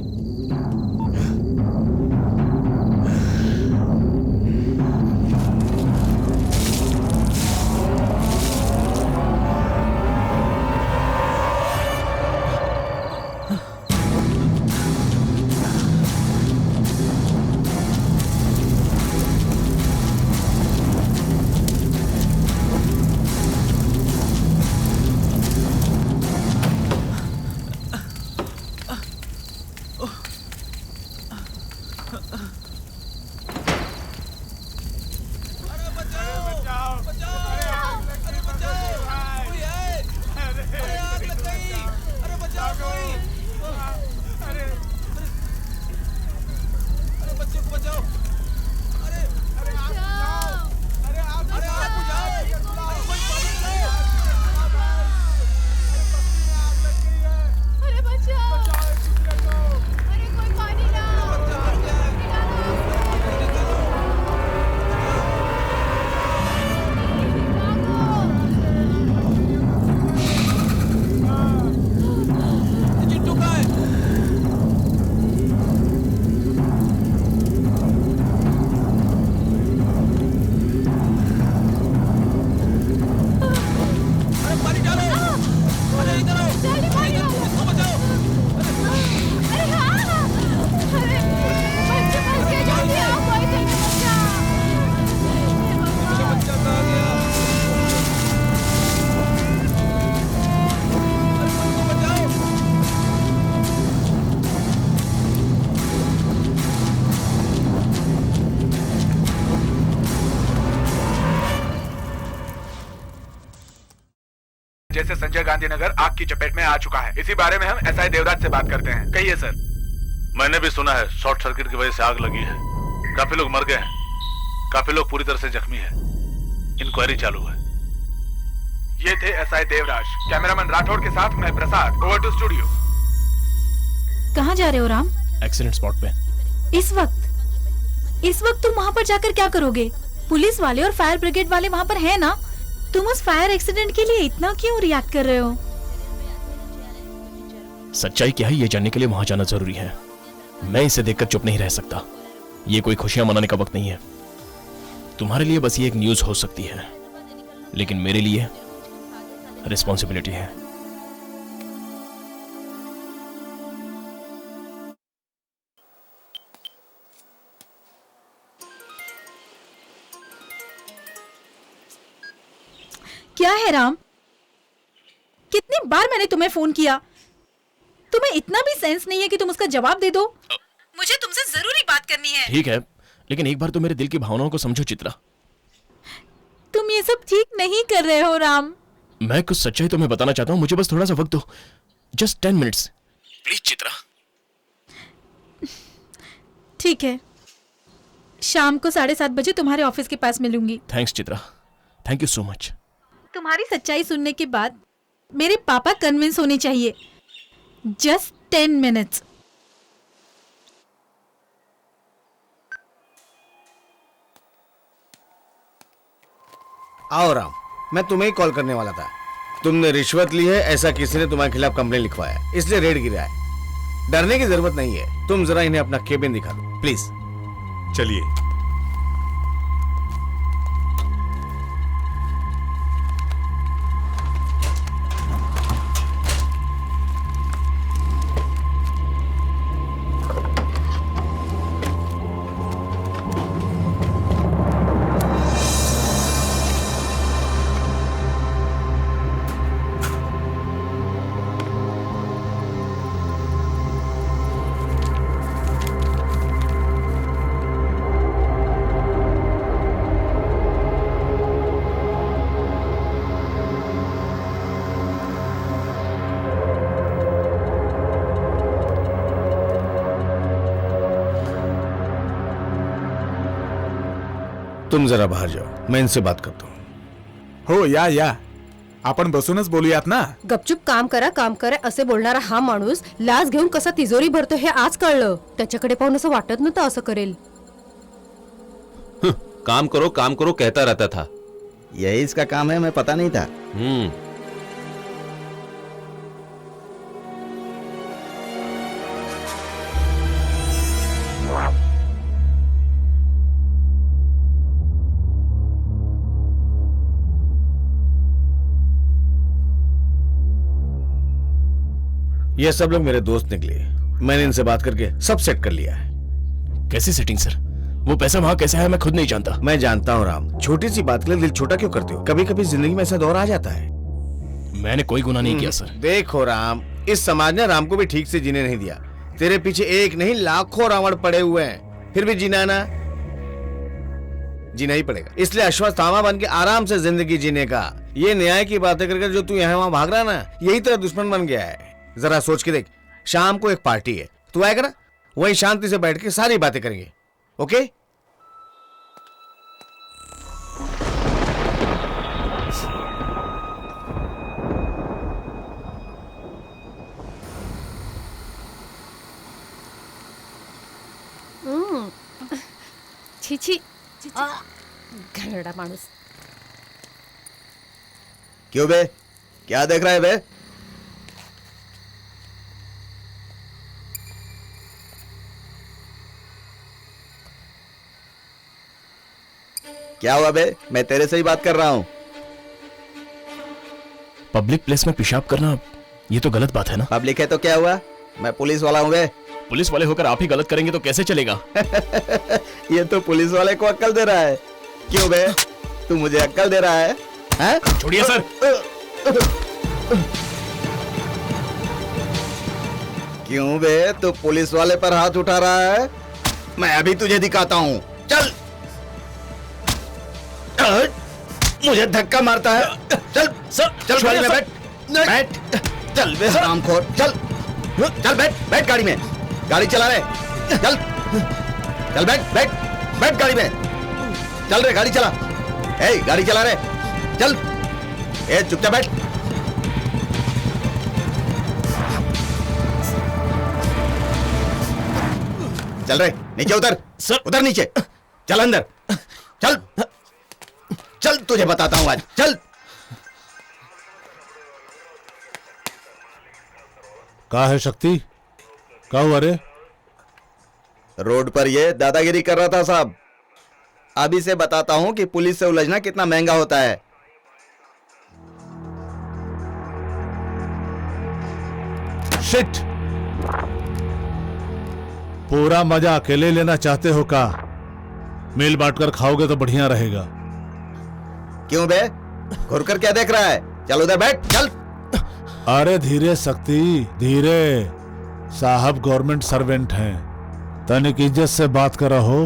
जैसे संजय गांधी नगर आग की चपेट में आ चुका है। इसी बारे में हम एसआई देवराज से बात करते हैं। कहिए सर। मैंने भी सुना है शॉर्ट सर्किट की वजह से आग लगी है। काफी लोग मर गए हैं, काफी लोग पूरी तरह से जख्मी हैं। इंक्वायरी चालू है। ये थे एसआई देवराज। कैमरामैन राठौड़ के साथ मैं प्रसाद। Over to studio. कहाँ जा रहे हो राम? एक्सीडेंट स्पॉट पे। इस वक्त तुम वहाँ पर जाकर क्या करोगे? पुलिस वाले और फायर ब्रिगेड वाले वहाँ पर हैं ना? तुम उस फायर एक्सीडेंट के लिए इतना क्यों रिएक्ट कर रहे हो? सच्चाई क्या है ये जानने के लिए वहां जाना जरूरी है। मैं इसे देखकर चुप नहीं रह सकता। ये कोई खुशियां मनाने का वक्त नहीं है। तुम्हारे लिए बस ये एक न्यूज हो सकती है, लेकिन मेरे लिए रिस्पॉन्सिबिलिटी है। क्या है राम? कितनी बार मैंने तुम्हें फोन किया, तुम्हें इतना भी सेंस नहीं है कि तुम उसका जवाब दे दो? मुझे तुमसे जरूरी बात करनी है। ठीक है, लेकिन एक बार तो मेरे दिल की भावनाओं को समझो चित्रा। तुम ये सब ठीक नहीं कर रहे हो राम। मैं कुछ सच्चाई तुम्हें बताना चाहता हूँ, मुझे बस थोड़ा सा वक्त दो, जस्ट 10 मिनट्स प्लीज चित्रा। ठीक है, शाम को 7:30 बजे तुम्हारे ऑफिस के पास मिलूंगी। Thanks Chitra, thank you so much. तुम्हारी सच्चाई सुनने के बाद मेरे पापा कन्विंस होने चाहिए। Just 10 minutes. आओ राम, मैं तुम्हें ही कॉल करने वाला था। तुमने रिश्वत ली है ऐसा किसी ने तुम्हारे खिलाफ कंप्लेन लिखवाया, इसलिए रेड गिरा है। डरने की जरूरत नहीं है, तुम जरा इन्हें अपना केबिन दिखा दो प्लीज। चलिए। तुम जरा बाहर जाओ, मैं इनसे बात करता हूँ। हो या आपण बसूनच बोलूयात ना। गपचूप काम करा असे बोलणारा हा माणूस लाच घेऊन कसा तिजोरी भरतो हे आज कळलं। त्याच्याकडे पाहून असं वाटत नव्हतं असं करेल। काम करो कहता रहता था। यही इसका काम है, मैं पता नहीं था। ये सब लोग मेरे दोस्त निकले, मैंने इनसे बात करके सब सेट कर लिया है। कैसी सेटिंग सर? वो पैसा वहां कैसे है मैं खुद नहीं जानता। मैं जानता हूँ राम, छोटी सी बात के लिए दिल छोटा क्यों करते हो? कभी कभी जिंदगी में ऐसा दौर आ जाता है। मैंने कोई गुनाह नहीं किया सर। देखो राम, इस समाज ने राम को भी ठीक से जीने नहीं दिया। तेरे पीछे एक नहीं लाखों रावण पड़े हुए हैं, फिर भी जीना ही पड़ेगा। इसलिए अश्वत्थामा बन के आराम से जिंदगी जीने का। ये न्याय की बातें करके जो तू यहाँ वहां भाग रहा ना, यही तेरा दुश्मन बन गया है। जरा सोच के देख, शाम को एक पार्टी है, तू आएगा ना? वहीं शांति से बैठ के सारी बातें करेंगे, ओके? छी घरड़ा माणूस। क्यों बे, क्या देख रहा है बे? क्या हुआ बे? मैं तेरे से ही बात कर रहा हूँ। पब्लिक प्लेस में पेशाब करना ये तो गलत बात है ना? पब्लिक है तो क्या हुआ? मैं पुलिस वाला हूँ बे। पुलिस वाले होकर आप ही गलत करेंगे तो कैसे चलेगा? ये तो पुलिस वाले को अक्ल दे रहा है। क्यों बे, तू मुझे अक्ल दे रहा है? हैं? छोड़िए सर। क्यों बे, तू पुलिस वाले पर हाथ उठा रहा है? मैं अभी तुझे दिखाता हूँ। चल। मुझे धक्का मारता है। चल चल गाड़ी में बैठ। चल बे हरामखोर, चल बैठ गाड़ी में। गाड़ी चला रहे, चल बैठ गाड़ी में। चल रे, गाड़ी चला। गाड़ी चला रहे, चल। चुपचाप बैठ। चल रे, नीचे उतर। उतर नीचे। चल अंदर। चल तुझे बताता हूं आज। चल। कहाँ है शक्ति? कहाँ हुआ रे? रोड पर ये दादागिरी कर रहा था साहब। अभी से बताता हूं कि पुलिस से उलझना कितना महंगा होता है। शिट! पूरा मजा अकेले लेना चाहते हो का? मिल बांटकर खाओगे तो बढ़िया रहेगा। क्यों बे, घुर कर क्या देख रहा है? चल उधर बैठ, चल। अरे धीरे शक्ति, धीरे। साहब गवर्नमेंट सर्वेंट हैं, तनिक इज्जत से बात करा हो।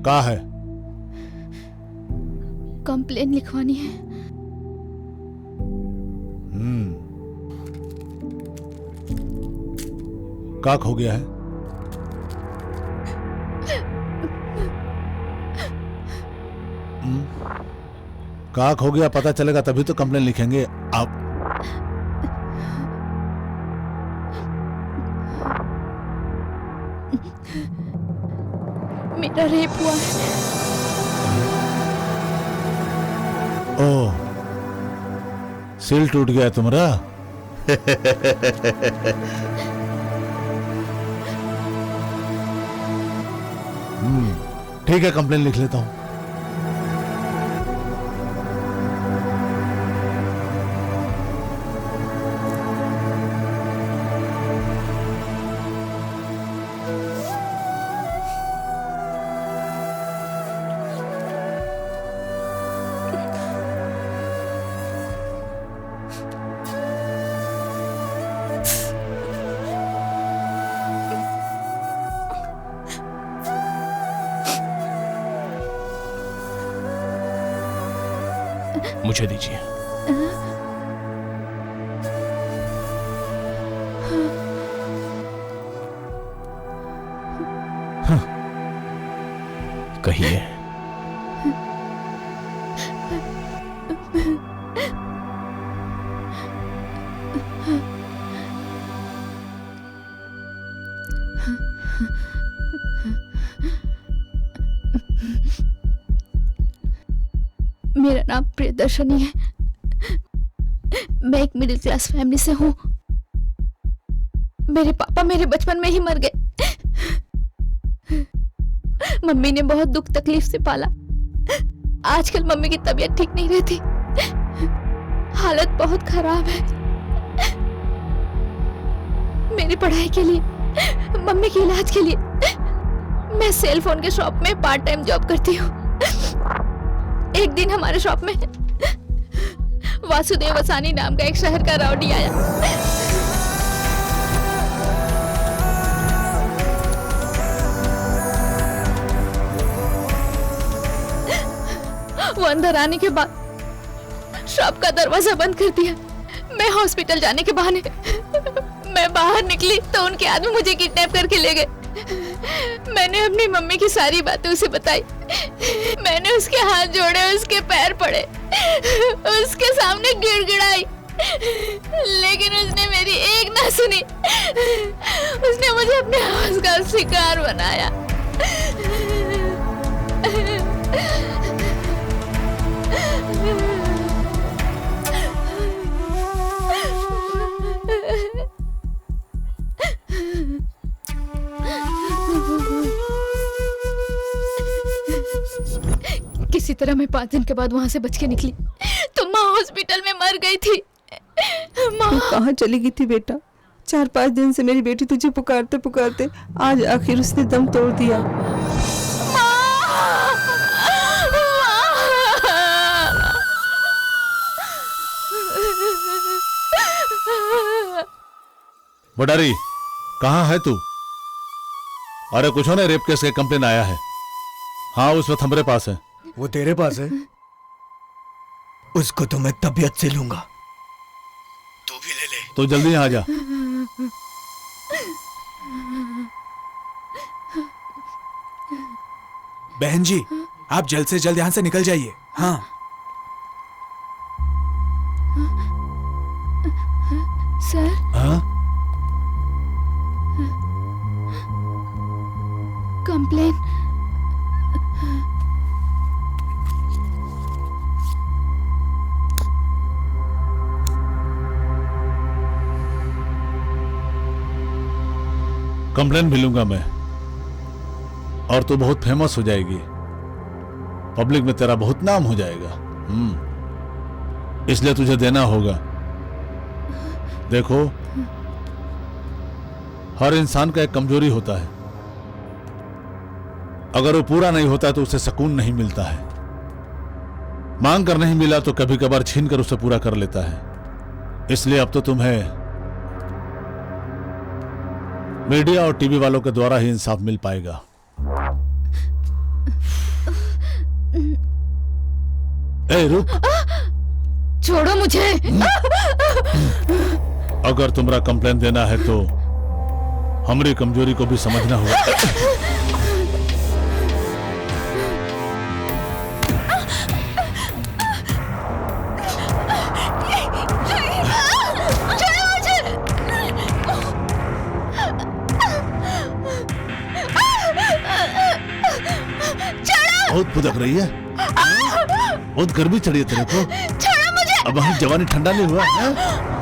का है? कंप्लेन लिखवानी है। काक हो गया है? काक हो गया पता चलेगा तभी तो कंप्लेन लिखेंगे आप। मेरा रेप हुआ है। ओह, सिल टूट गया तुम्हारा। ठीक है, कंप्लेन लिख लेता हूं। मुझे दीजिए। कहिए। मेरा नाम प्रियदर्शनी है। मैं एक मिडिल क्लास फैमिली से हूँ। मेरे पापा मेरे बचपन में ही मर गए। मम्मी ने बहुत दुख तकलीफ से पाला। आजकल मम्मी की तबीयत ठीक नहीं रहती, हालत बहुत खराब है। मेरी पढ़ाई के लिए, मम्मी के इलाज के लिए मैं सेल फोन के शॉप में पार्ट टाइम जॉब करती हूँ। एक दिन हमारे शॉप में वासुदेव वसानी नाम का एक शहर का राउडी आया। वो अंदर आने के बाद शॉप का दरवाजा बंद कर दिया। मैं हॉस्पिटल जाने के बहाने मैं बाहर निकली तो उनके आदमी मुझे किडनैप करके ले गए। मैंने अपनी मम्मी की सारी बातें उसे बताई। मैंने उसके हाथ जोड़े, उसके पैर पड़े, उसके सामने गिड़गिड़ाई, लेकिन उसने मेरी एक ना सुनी। उसने मुझे अपने आवाज का शिकार बनाया। किसी तरह मैं 5 दिन के बाद वहां से बच के निकली तो माँ हॉस्पिटल में मर गई थी। माँ कहाँ चली गई थी बेटा? 4-5 दिन से मेरी बेटी तुझे पुकारते पुकारते आज आखिर उसने दम तोड़ दिया। बुडारी, कहाँ है तू? अरे कुछ हो ना, रेप केस का कंप्लेन आया है। हाँ, उस वक्त हमारे पास है। वो तेरे पास है? उसको तो मैं तबीयत से लूंगा। तू भी ले ले। तो जल्दी यहाँ आ जा। बहन जी, आप जल्द से जल्द यहाँ से निकल जाइए। हाँ। सर। हाँ? कंप्लेन। कंप्लेन भी लूंगा मैं, और तू बहुत फेमस हो जाएगी, पब्लिक में तेरा बहुत नाम हो जाएगा। इसलिए तुझे देना होगा। देखो, हर इंसान का एक कमजोरी होता है, अगर वो पूरा नहीं होता तो उसे सुकून नहीं मिलता है। मांग कर नहीं मिला तो कभी कभार छीन कर उसे पूरा कर लेता है। इसलिए अब तो तुम्हें मीडिया और टीवी वालों के द्वारा ही इंसाफ मिल पाएगा। ए रुक, छोड़ो मुझे। अगर तुम्हारा कंप्लेन देना है तो हमारी कमजोरी को भी समझना होगा। बहुत फुदक रही है, बहुत गर्मी चढ़ी है तेरे को। छोड़ो मुझे। अब वहाँ जवानी ठंडा नहीं हुआ है?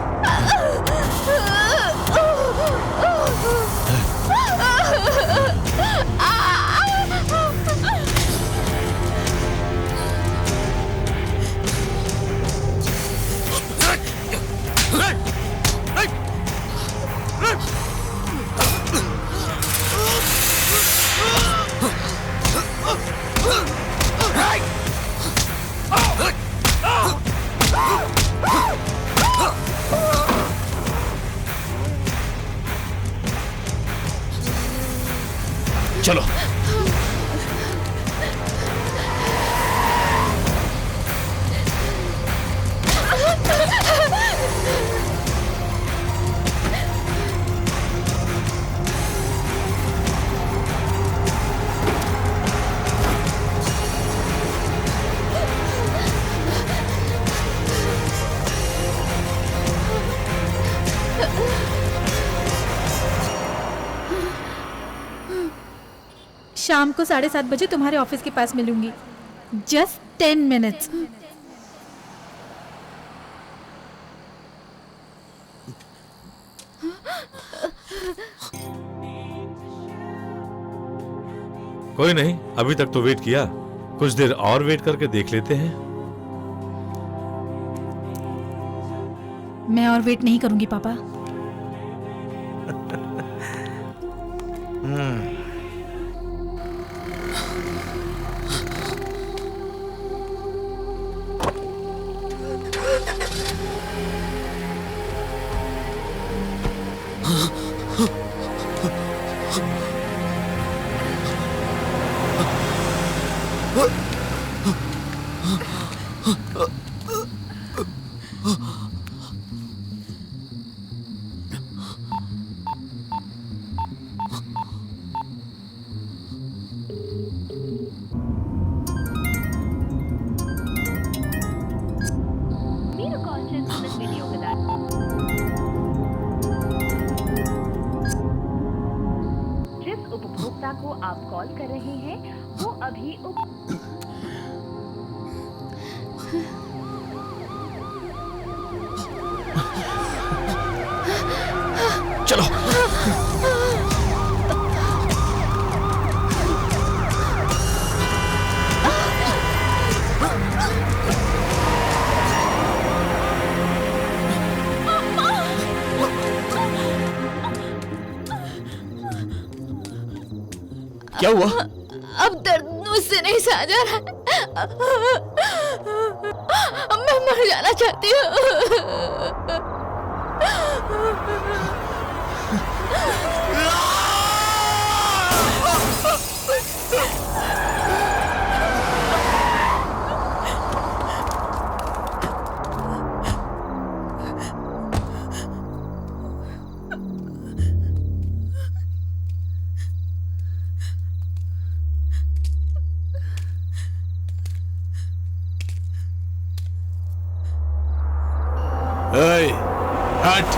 चलो। शाम को 7:30 बजे तुम्हारे ऑफिस के पास मिलूंगी। Just 10 minutes. कोई नहीं, अभी तक तो वेट किया, कुछ देर और वेट करके देख लेते हैं। मैं और वेट नहीं करूंगी पापा। को आप कॉल कर रहे हैं वो अभी चलो। क्या हुआ? अब दर्द मुझसे नहीं सहा जा रहा। मैं मर जाना चाहती हूँ। Hey, hut!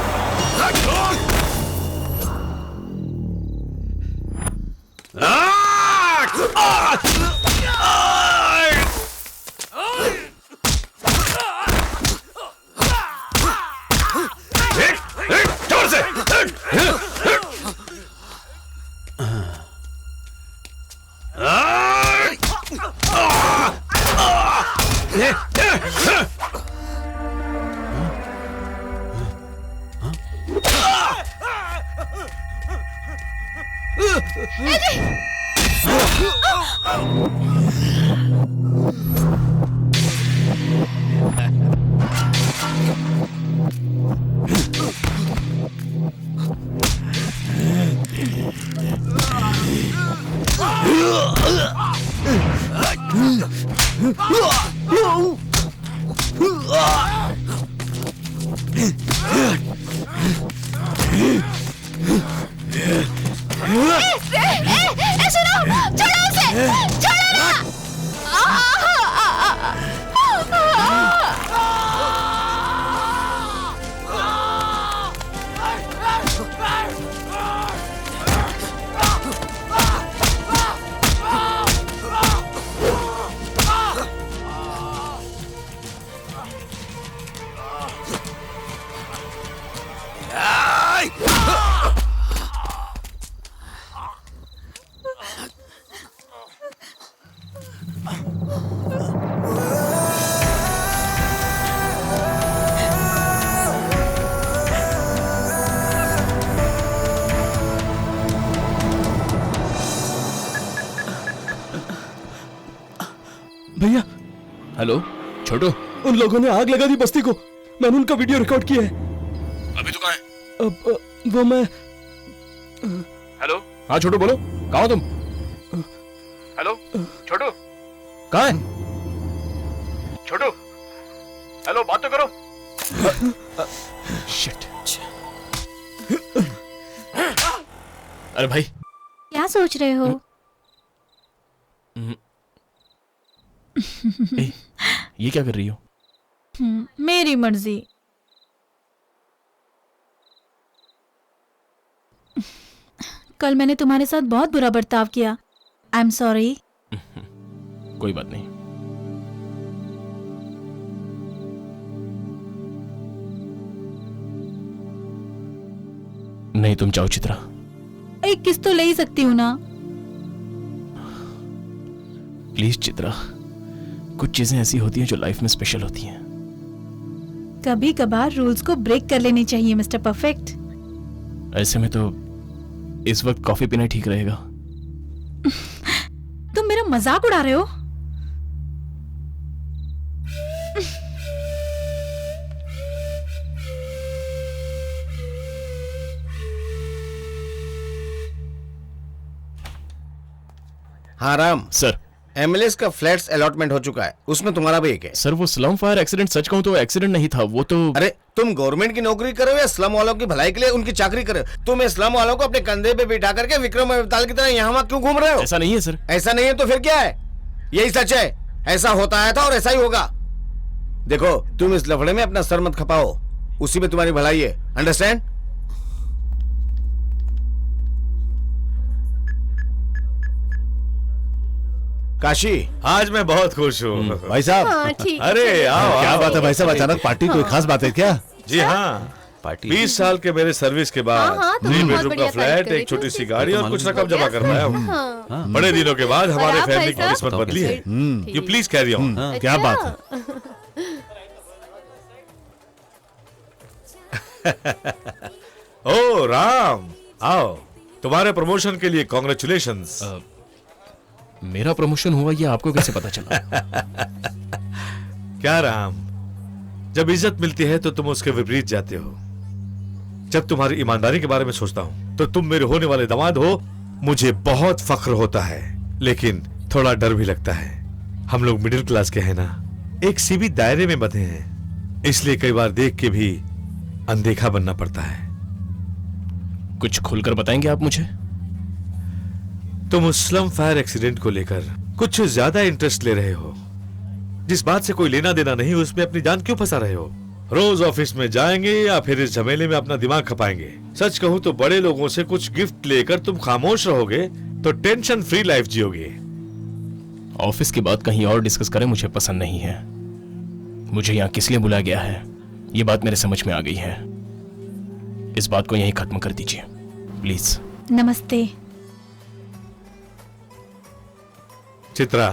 भैया। हेलो छोटू। उन लोगों ने आग लगा दी बस्ती को। मैंने उनका वीडियो रिकॉर्ड किया है। अभी तो कहाँ है? अब वो मैं। हेलो। हाँ छोटू बोलो, कहाँ हो तुम? हेलो छोटू, कहाँ है? छोटू, हेलो बात तो करो। शिट। अरे भाई क्या सोच रहे हो? ए, ये क्या कर रही हो? मेरी मर्जी। कल मैंने तुम्हारे साथ बहुत बुरा बर्ताव किया। I am sorry. कोई बात नहीं। नहीं तुम जाओ चित्रा। एक किस तो ले ही सकती हूँ ना। प्लीज चित्रा, कुछ चीजें ऐसी होती हैं जो लाइफ में स्पेशल होती हैं। कभी कभार रूल्स को ब्रेक कर लेनी चाहिए मिस्टर परफेक्ट। ऐसे में तो इस वक्त कॉफी पीना ठीक रहेगा। तुम मेरा मजाक उड़ा रहे हो? हाँ राम सर, एमएलएस का फ्लैट्स अलॉटमेंट हो चुका है, उसमें तुम्हारा भी एक है। सर वो स्लम फायर एक्सीडेंट सच कहूं तो एक्सीडेंट नहीं था, वो तो। अरे तुम गवर्नमेंट की नौकरी करो या स्लम वालों की भलाई के लिए उनकी चाकरी करो? तुम इस स्लम वालों को अपने कंधे पे बिठा करके विक्रम अवतार की तरह यहाँ वहाँ क्यों घूम रहे हो? ऐसा नहीं है सर। ऐसा नहीं है तो फिर क्या है? यही सच है, ऐसा होता आया था और ऐसा ही होगा। देखो तुम इस लफड़े में अपना सर मत खपाओ, उसी में तुम्हारी भलाई है। अंडरस्टैंड? काशी, आज मैं बहुत खुश हूँ भाई साहब। हाँ, ठीक है, अरे चलिए। आओ, क्या आओ। बात है भाई साहब, अचानक पार्टी? कोई खास बात है क्या? जी हाँ, 20 साल के मेरे सर्विस के बाद हाँ, हाँ, तो 3 बहुत बेडरूम बढ़िया का फ्लैट, तारीफ एक छोटी करी सी थी। गाड़ी और कुछ रकम जमा कर पाया हूँ। हाँ। बड़े दिनों के बाद हमारे और आप फैमिली भाई की किस्मत साहब? बदली है। ठीक। You please carry on. क्या बात है? ओ राम, आओ, तुम्हारे प्रमोशन के लिए कॉन्ग्रेचुलेशंस। मेरा प्रमोशन हुआ ये आपको कैसे पता चला? क्या राम, जब इज्जत मिलती है तो तुम उसके विपरीत जाते हो। जब तुम्हारी ईमानदारी के बारे में सोचता हूँ तो तुम मेरे होने वाले दामाद हो, मुझे बहुत फख्र होता है, लेकिन थोड़ा डर भी लगता है। हम लोग मिडिल क्लास के हैं ना, एक सीमित दायरे में बंधे हैं, इसलिए कई बार देख के भी अनदेखा बनना पड़ता है। कुछ खुलकर बताएंगे आप मुझे? तुम उस स्लम फायर एक्सीडेंट को लेकर कुछ ज्यादा इंटरेस्ट ले रहे हो। जिस बात से कोई लेना देना नहीं, उसमें अपनी जान क्यों फंसा रहे हो? रोज ऑफिस में जाएंगे या फिर इस झमेले में अपना दिमाग खपाएंगे? सच कहूं तो बड़े लोगों से कुछ गिफ्ट लेकर तुम खामोश रहोगे तो टेंशन फ्री लाइफ जियोगे। ऑफिस की बात कहीं और डिस्कस करें, मुझे पसंद नहीं है। मुझे यहाँ किस लिए बुलाया गया है ये बात मेरे समझ में आ गई है। इस बात को यहीं खत्म कर दीजिए प्लीज। नमस्ते। चित्रा,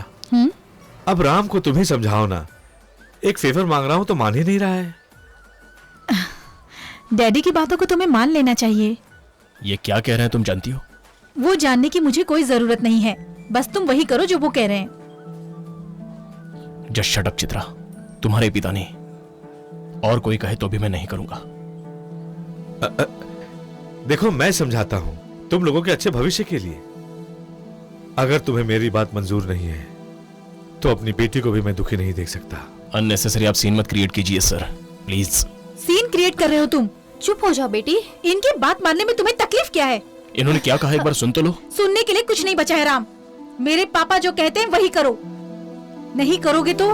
अब राम को तुम ही समझाओ ना एक फेवर मांग रहा हूं तो मान ही नहीं रहा है। डैडी की बातों को तुम्हें मान लेना चाहिए। ये क्या कह रहे हैं तुम जानती हो? वो जानने की मुझे कोई जरूरत नहीं है, बस तुम वही करो जो वो कह रहे हैं। जस्ट शट अप चित्रा, तुम्हारे पिता ने और कोई कहे तो भी मैं नहीं करूंगा। देखो मैं समझाता हूं, तुम लोगों के अच्छे भविष्य के लिए। अगर तुम्हें मेरी बात मंजूर नहीं है तो अपनी बेटी को भी मैं दुखी नहीं देख सकता। अननेसेसरी आप सीन मत क्रिएट कीजिए सर, प्लीज। सीन क्रिएट कर रहे हो तुम। चुप हो जाओ बेटी। इनकी बात मानने में तुम्हें तकलीफ क्या है? इन्होंने क्या कहा एक बार सुन तो लो। सुनने के लिए कुछ नहीं बचा है राम। मेरे पापा जो कहते हैं वही करो, नहीं करोगे तो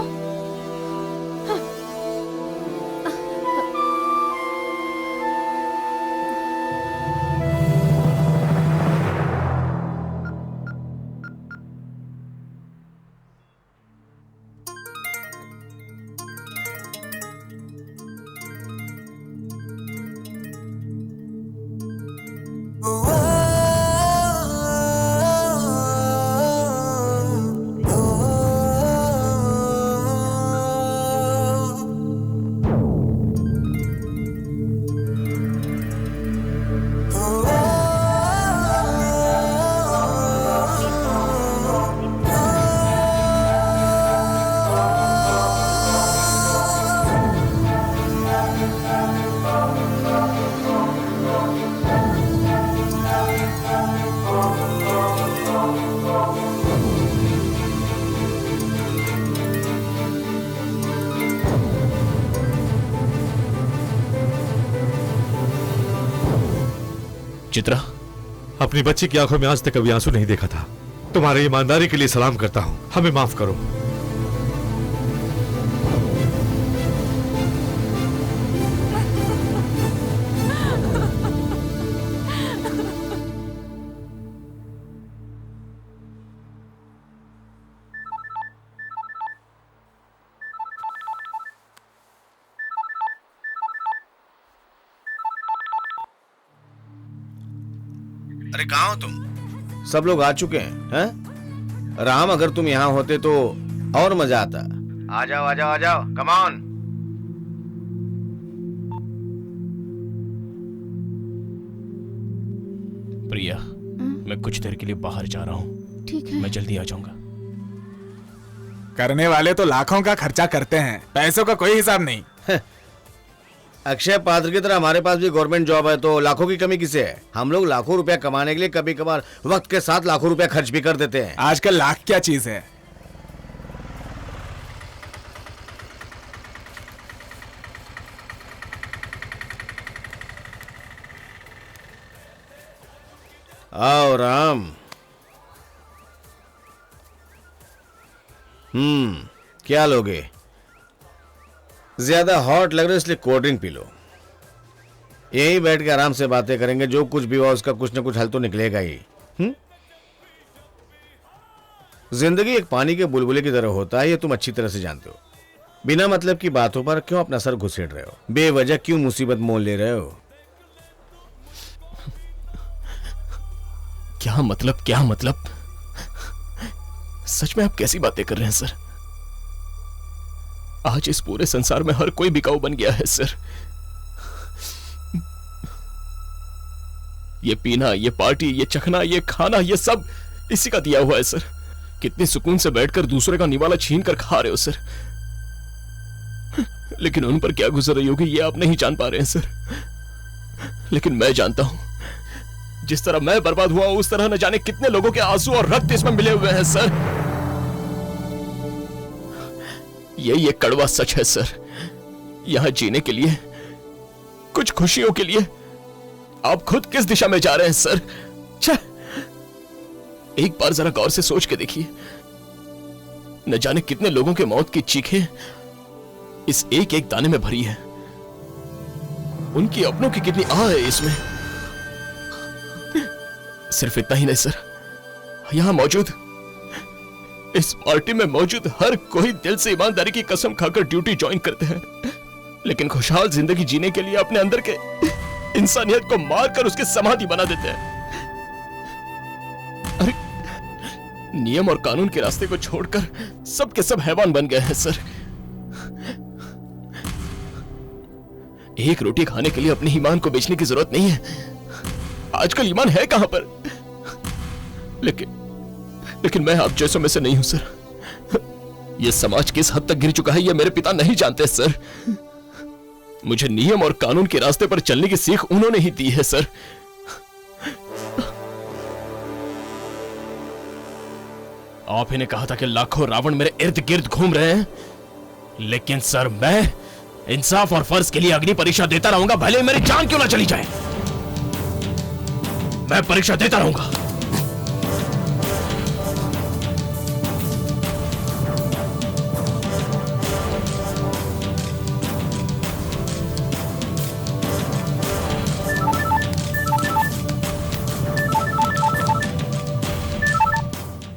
चित्रा, अपनी बच्ची की आंखों में आज तक कभी आंसू नहीं देखा था। तुम्हारी ईमानदारी के लिए सलाम करता हूं, हमें माफ करो। अरे कहाँ हो तुम? सब लोग आ चुके हैं? राम, अगर तुम यहाँ होते तो और मजा आता। आ जाओ आ जाओ आ जाओ, कम ऑन। प्रिया, मैं कुछ देर के लिए बाहर जा रहा हूँ। ठीक है। मैं जल्दी आ जाऊंगा। करने वाले तो लाखों का खर्चा करते हैं, पैसों का कोई हिसाब नहीं। अक्षय पात्र की तरह हमारे पास भी गवर्नमेंट जॉब है, तो लाखों की कमी किसे है? हम लोग लाखों रुपया कमाने के लिए कभी कभार वक्त के साथ लाखों रुपया खर्च भी कर देते हैं। आजकल लाख क्या चीज है? आओ राम। क्या लोगे? ज्यादा हॉट लग रहा है इसलिए कोल्ड ड्रिंक पी लो। यहीं बैठ के आराम से बातें करेंगे, जो कुछ भी हुआ उसका कुछ ना कुछ हल तो निकलेगा ही। जिंदगी एक पानी के बुलबुले की तरह होता है, ये तुम अच्छी तरह से जानते हो। बिना मतलब की बातों पर क्यों अपना सर घुसेड़ रहे हो? बेवजह क्यों मुसीबत मोल ले रहे हो? क्या मतलब, क्या मतलब? सच में आप कैसी बातें कर रहे हैं सर? आज इस पूरे संसार में हर कोई बिकाऊ बन गया है सर। ये पीना, ये पार्टी, ये चखना, ये खाना, ये सब इसी का दिया हुआ है सर। कितने सुकून से बैठकर दूसरे का निवाला छीन कर खा रहे हो सर। लेकिन उन पर क्या गुजर रही होगी ये आप नहीं जान पा रहे हैं सर। लेकिन मैं जानता हूं, जिस तरह मैं बर्बाद हुआ उस तरह न जाने कितने लोगों के आंसू और रक्त इसमें मिले हुए हैं सर। यही एक कड़वा सच है सर। यहां जीने के लिए, कुछ खुशियों के लिए आप खुद किस दिशा में जा रहे हैं सर? एक बार जरा गौर से सोच के देखिए, न जाने कितने लोगों के मौत की चीखें इस एक एक दाने में भरी है। उनकी अपनों की कितनी आह है इसमें। सिर्फ इतना ही नहीं सर, यहां मौजूद, इस पार्टी में मौजूद हर कोई दिल से ईमानदारी की कसम खाकर ड्यूटी ज्वाइन करते हैं, लेकिन खुशहाल जिंदगी जीने के लिए अपने अंदर के इंसानियत को मारकर उसकी समाधि बना देते हैं। अरे नियम और कानून के रास्ते को छोड़कर सब के सब हैवान बन गए हैं सर। एक रोटी खाने के लिए अपने ईमान को बेचने की जरूरत नहीं है। आजकल ईमान है कहां पर? लेकिन मैं आप जैसों में से नहीं हूं सर। यह समाज किस हद तक गिर चुका है यह मेरे पिता नहीं जानते सर। मुझे नियम और कानून के रास्ते पर चलने की सीख उन्होंने ही दी है सर। आप ही ने कहा था कि लाखों रावण मेरे इर्द गिर्द घूम रहे हैं, लेकिन सर मैं इंसाफ और फर्ज के लिए अग्नि परीक्षा देता रहूंगा, भले मेरी जान क्यों ना चली जाए। मैं परीक्षा देता रहूंगा।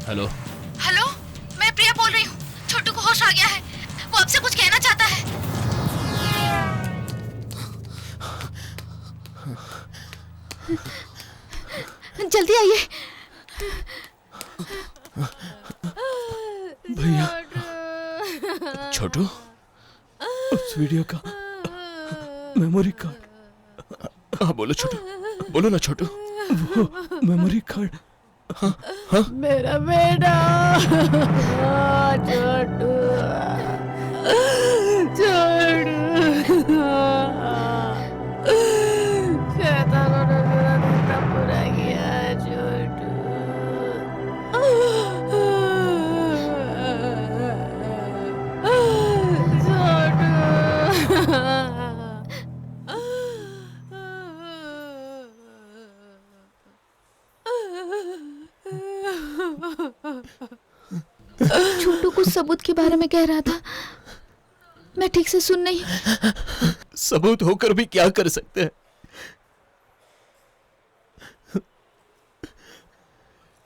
हेलो हेलो, मैं प्रिया बोल रही हूँ। छोटू को होश आ गया है, वो आपसे कुछ कहना चाहता है। जल्दी आइए। भैया, छोटू, उस वीडियो का मेमोरी कार्ड। हाँ बोलो छोटू, बोलो ना छोटू। वो मेमोरी कार्ड। हाँ हाँ मेरा बेटा छोटू, शैतानों ने मेरा रिश्ता पूरा किया है छोटू। छोटू कुछ सबूत के बारे में कह रहा था, मैं ठीक से सुन नहीं। सबूत होकर भी क्या कर सकते हैं?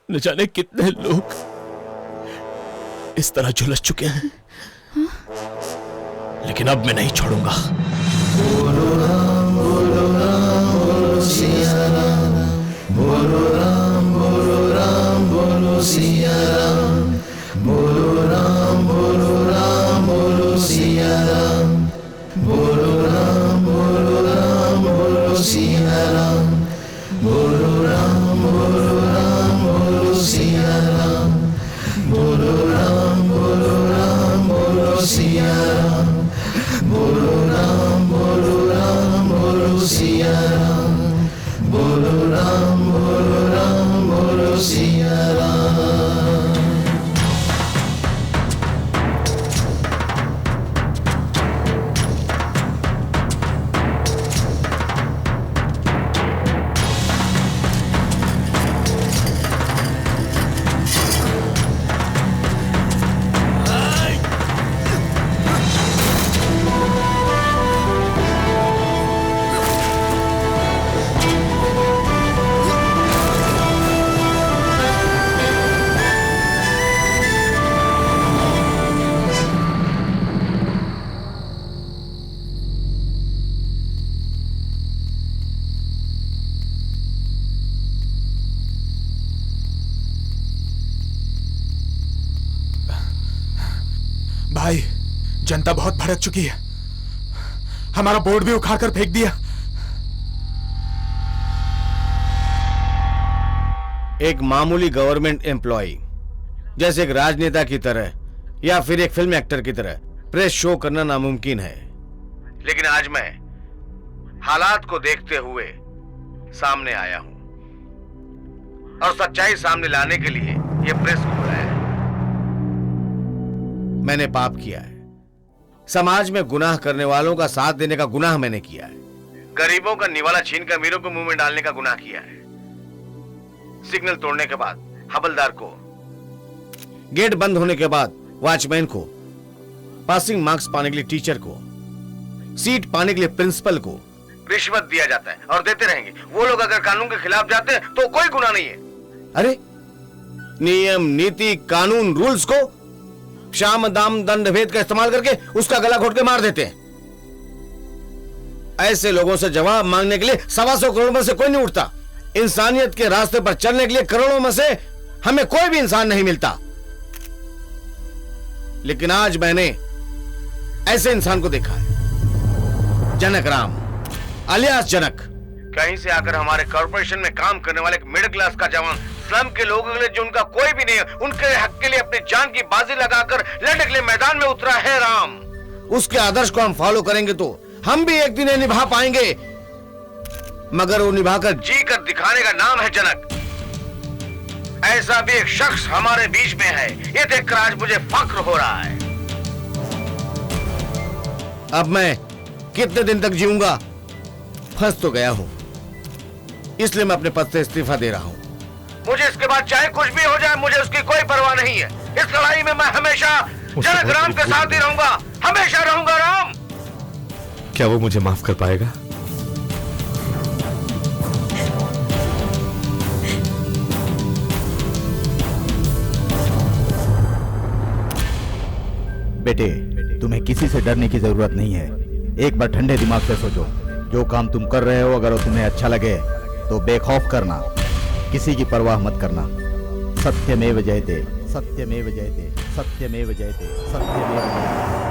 न जाने कितने लोग इस तरह झुलस चुके हैं, लेकिन अब मैं नहीं छोड़ूंगा। बोलो राम बोलो राम बोलो सिया राम, बोलो राम बोलो राम बोलो सिया राम, बोलो राम बोलो राम बोलो सिया राम, बोलो राम बोलो राम बोलो सिया राम, बोलो राम बोलो राम बोलो सिया राम, बोलो राम बोलो राम बोलो सिया राम, बोलो राम बोलो राम बोलो सिया राम, बोलो राम बोलो राम बोलो सिया राम। भाई, जनता बहुत भड़क चुकी है। हमारा बोर्ड भी उखाड़ फेंक दिया। एक मामूली गवर्नमेंट एम्प्लॉय जैसे एक राजनेता की तरह या फिर एक फिल्म एक्टर की तरह प्रेस शो करना नामुमकिन है, लेकिन आज मैं हालात को देखते हुए सामने आया हूं और सच्चाई सामने लाने के लिए यह प्रेस को बुलाया है। मैंने पाप किया है, समाज में गुनाह करने वालों का साथ देने का गुनाह मैंने किया है, गरीबों का निवाला छीनकर अमीरों को मुंह में डालने का गुनाह किया है, सिग्नल तोड़ने के बाद हवलदार को, गेट बंद होने के बाद वॉचमैन को, पासिंग मार्क्स पाने के लिए टीचर को, सीट पाने के लिए प्रिंसिपल को रिश्वत दिया जाता है और देते रहेंगे। वो लोग अगर कानून के खिलाफ जाते हैं तो कोई गुनाह नहीं है। अरे नियम नीति कानून रूल्स को शाम दाम दंड भेद का इस्तेमाल करके उसका गला घोट के मार देते हैं। ऐसे लोगों से जवाब मांगने के लिए 125 करोड़ में से कोई नहीं उठता। इंसानियत के रास्ते पर चलने के लिए करोड़ों में से हमें कोई भी इंसान नहीं मिलता, लेकिन आज मैंने ऐसे इंसान को देखा है जनक राम अलियास जनक कहीं से आकर हमारे कॉर्पोरेशन में काम करने वाले एक मिडिल क्लास का जवान स्लम के लोगों के लिए जो उनका कोई भी नहीं है उनके हक के लिए अपनी जान की बाजी लगाकर लड़ने के लिए मैदान में उतरा है राम। उसके आदर्श को हम फॉलो करेंगे तो हम भी एक दिन निभा पाएंगे, मगर वो निभाकर जी कर दिखाने का नाम है जनक। ऐसा भी एक शख्स हमारे बीच में है, ये देखकर आज मुझे फख्र हो रहा है। अब मैं कितने दिन तक जीऊंगा? फंस तो गया हूं, इसलिए मैं अपने पद से इस्तीफा दे रहा हूं। मुझे इसके बाद चाहे कुछ भी हो जाए, मुझे उसकी कोई परवाह नहीं है। इस लड़ाई में मैं हमेशा जनक राम के साथ ही रहूंगा, हमेशा रहूंगा राम। क्या वो मुझे माफ कर पाएगा? बेटे, तुम्हें किसी से डरने की जरूरत नहीं है। एक बार ठंडे दिमाग से सोचो, जो काम तुम कर रहे हो अगर वो तुम्हें अच्छा लगे तो बेखौफ करना, किसी की परवाह मत करना। सत्यमेव जयते, सत्यमेव जयते, सत्यमेव जयते, सत्यमेव जयते।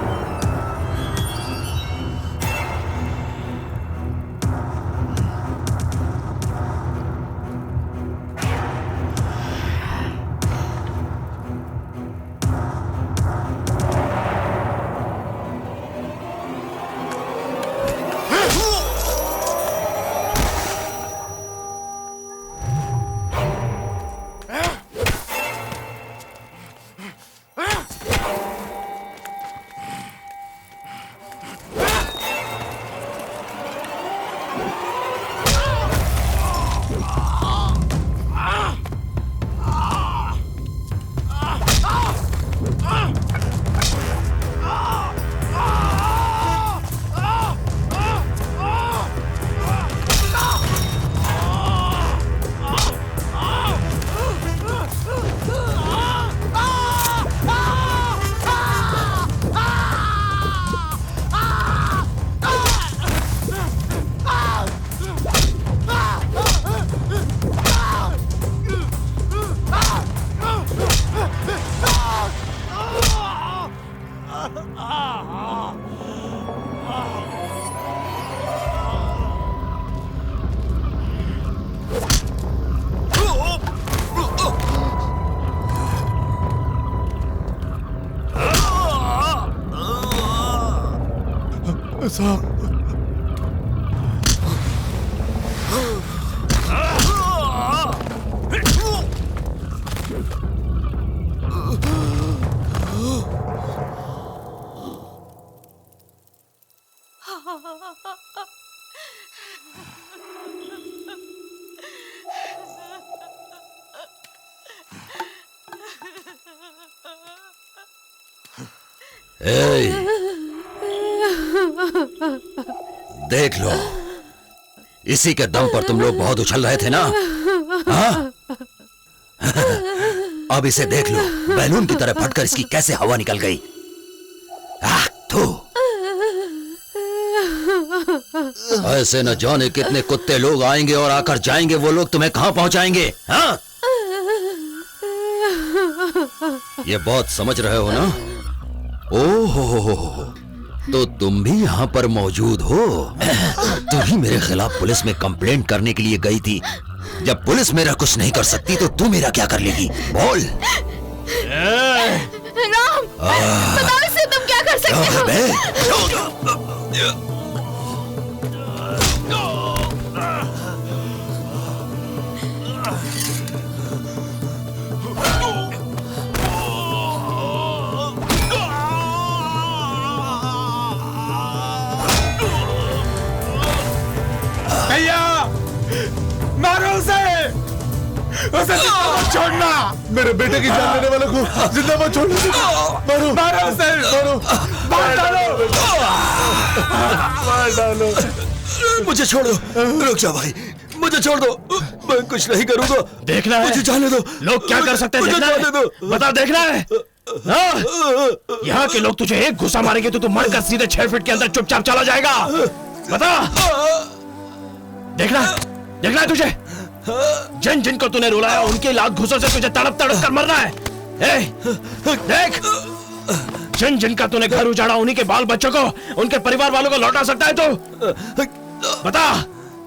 देख लो, इसी के दम पर तुम लोग बहुत उछल रहे थे ना? हाँ? अब इसे देख लो, बैलून की तरह फटकर इसकी कैसे हवा निकल गई। थू। ऐसे न जाने कितने कुत्ते लोग आएंगे और आकर जाएंगे, वो लोग तुम्हें कहां पहुंचाएंगे? हाँ? ये बहुत समझ रहे हो ना? ओहो, तो तुम भी यहाँ पर मौजूद हो? तुम ही मेरे खिलाफ पुलिस में कंप्लेंट करने के लिए गई थी। जब पुलिस मेरा कुछ नहीं कर सकती तो तू मेरा क्या कर लेगी? बोल। राम, बताओ इसे तुम क्या कर सकते हो? भैया, मारो उसे छोड़ना। मेरे बेटे की जान लेने वालों को जिंदा मत छोड़ना। मारो, मारो उसे, मारो, मार डालो, मार डालो। मुझे छोड़ो, रुक जा भाई, मुझे छोड़ दो, मैं कुछ नहीं करूंगा। देखना है, मुझे जाने दो। लोग क्या कर सकते हैं, मुझे देखना जाने है। दो। बता, देखना है। यहाँ के लोग तुझे एक घुसा मारेंगे तो तू मरकर सीधे 6 फीट के अंदर चुपचाप चला जाएगा। बता, देखना, देखना है तुझे। जिन जिनको तूने रुलाया उनके लाख घुसों से तुझे तड़प तड़प कर मरना है। ए, देख, जिन जिनका तूने घर उजाड़ा उन्हीं के बाल बच्चों को, उनके परिवार वालों को लौटा सकता है तो बता,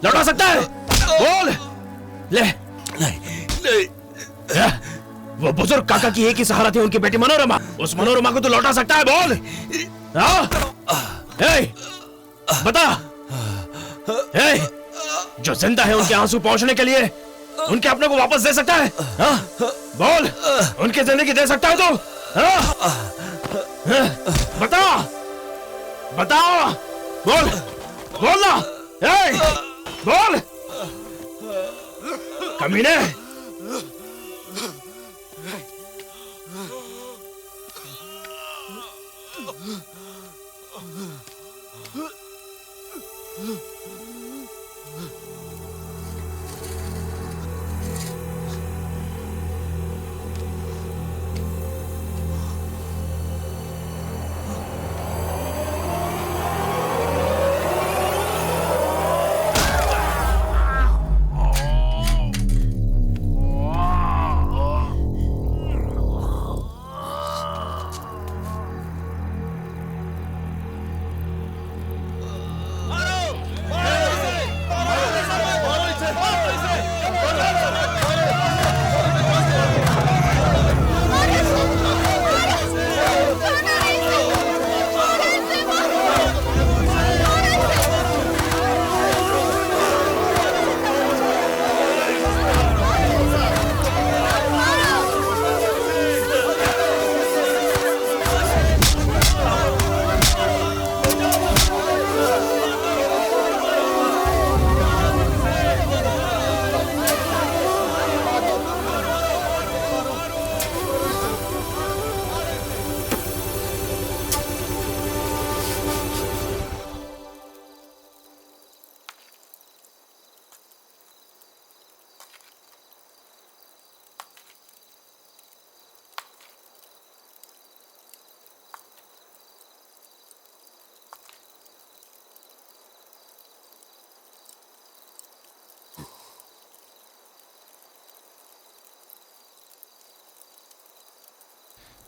लौटा सकता है? बोल। ले वो बुजुर्ग काका की एक ही सहारा थी, उनकी बेटी मनोरमा। उस मनोरमा को तू लौटा सकता है? बोल। बता। जो जिंदा है उनके आंसू पहुंचने के लिए उनके अपने को वापस दे सकता है? बोल। उनकी जिंदगी दे सकता है तू? बता, बता, बोल, बोल ना, बोल कमीने।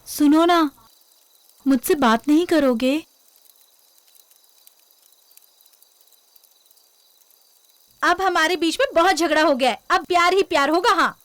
सुनो ना, मुझसे बात नहीं करोगे? अब हमारे बीच में बहुत झगड़ा हो गया है, अब प्यार ही प्यार होगा। हाँ,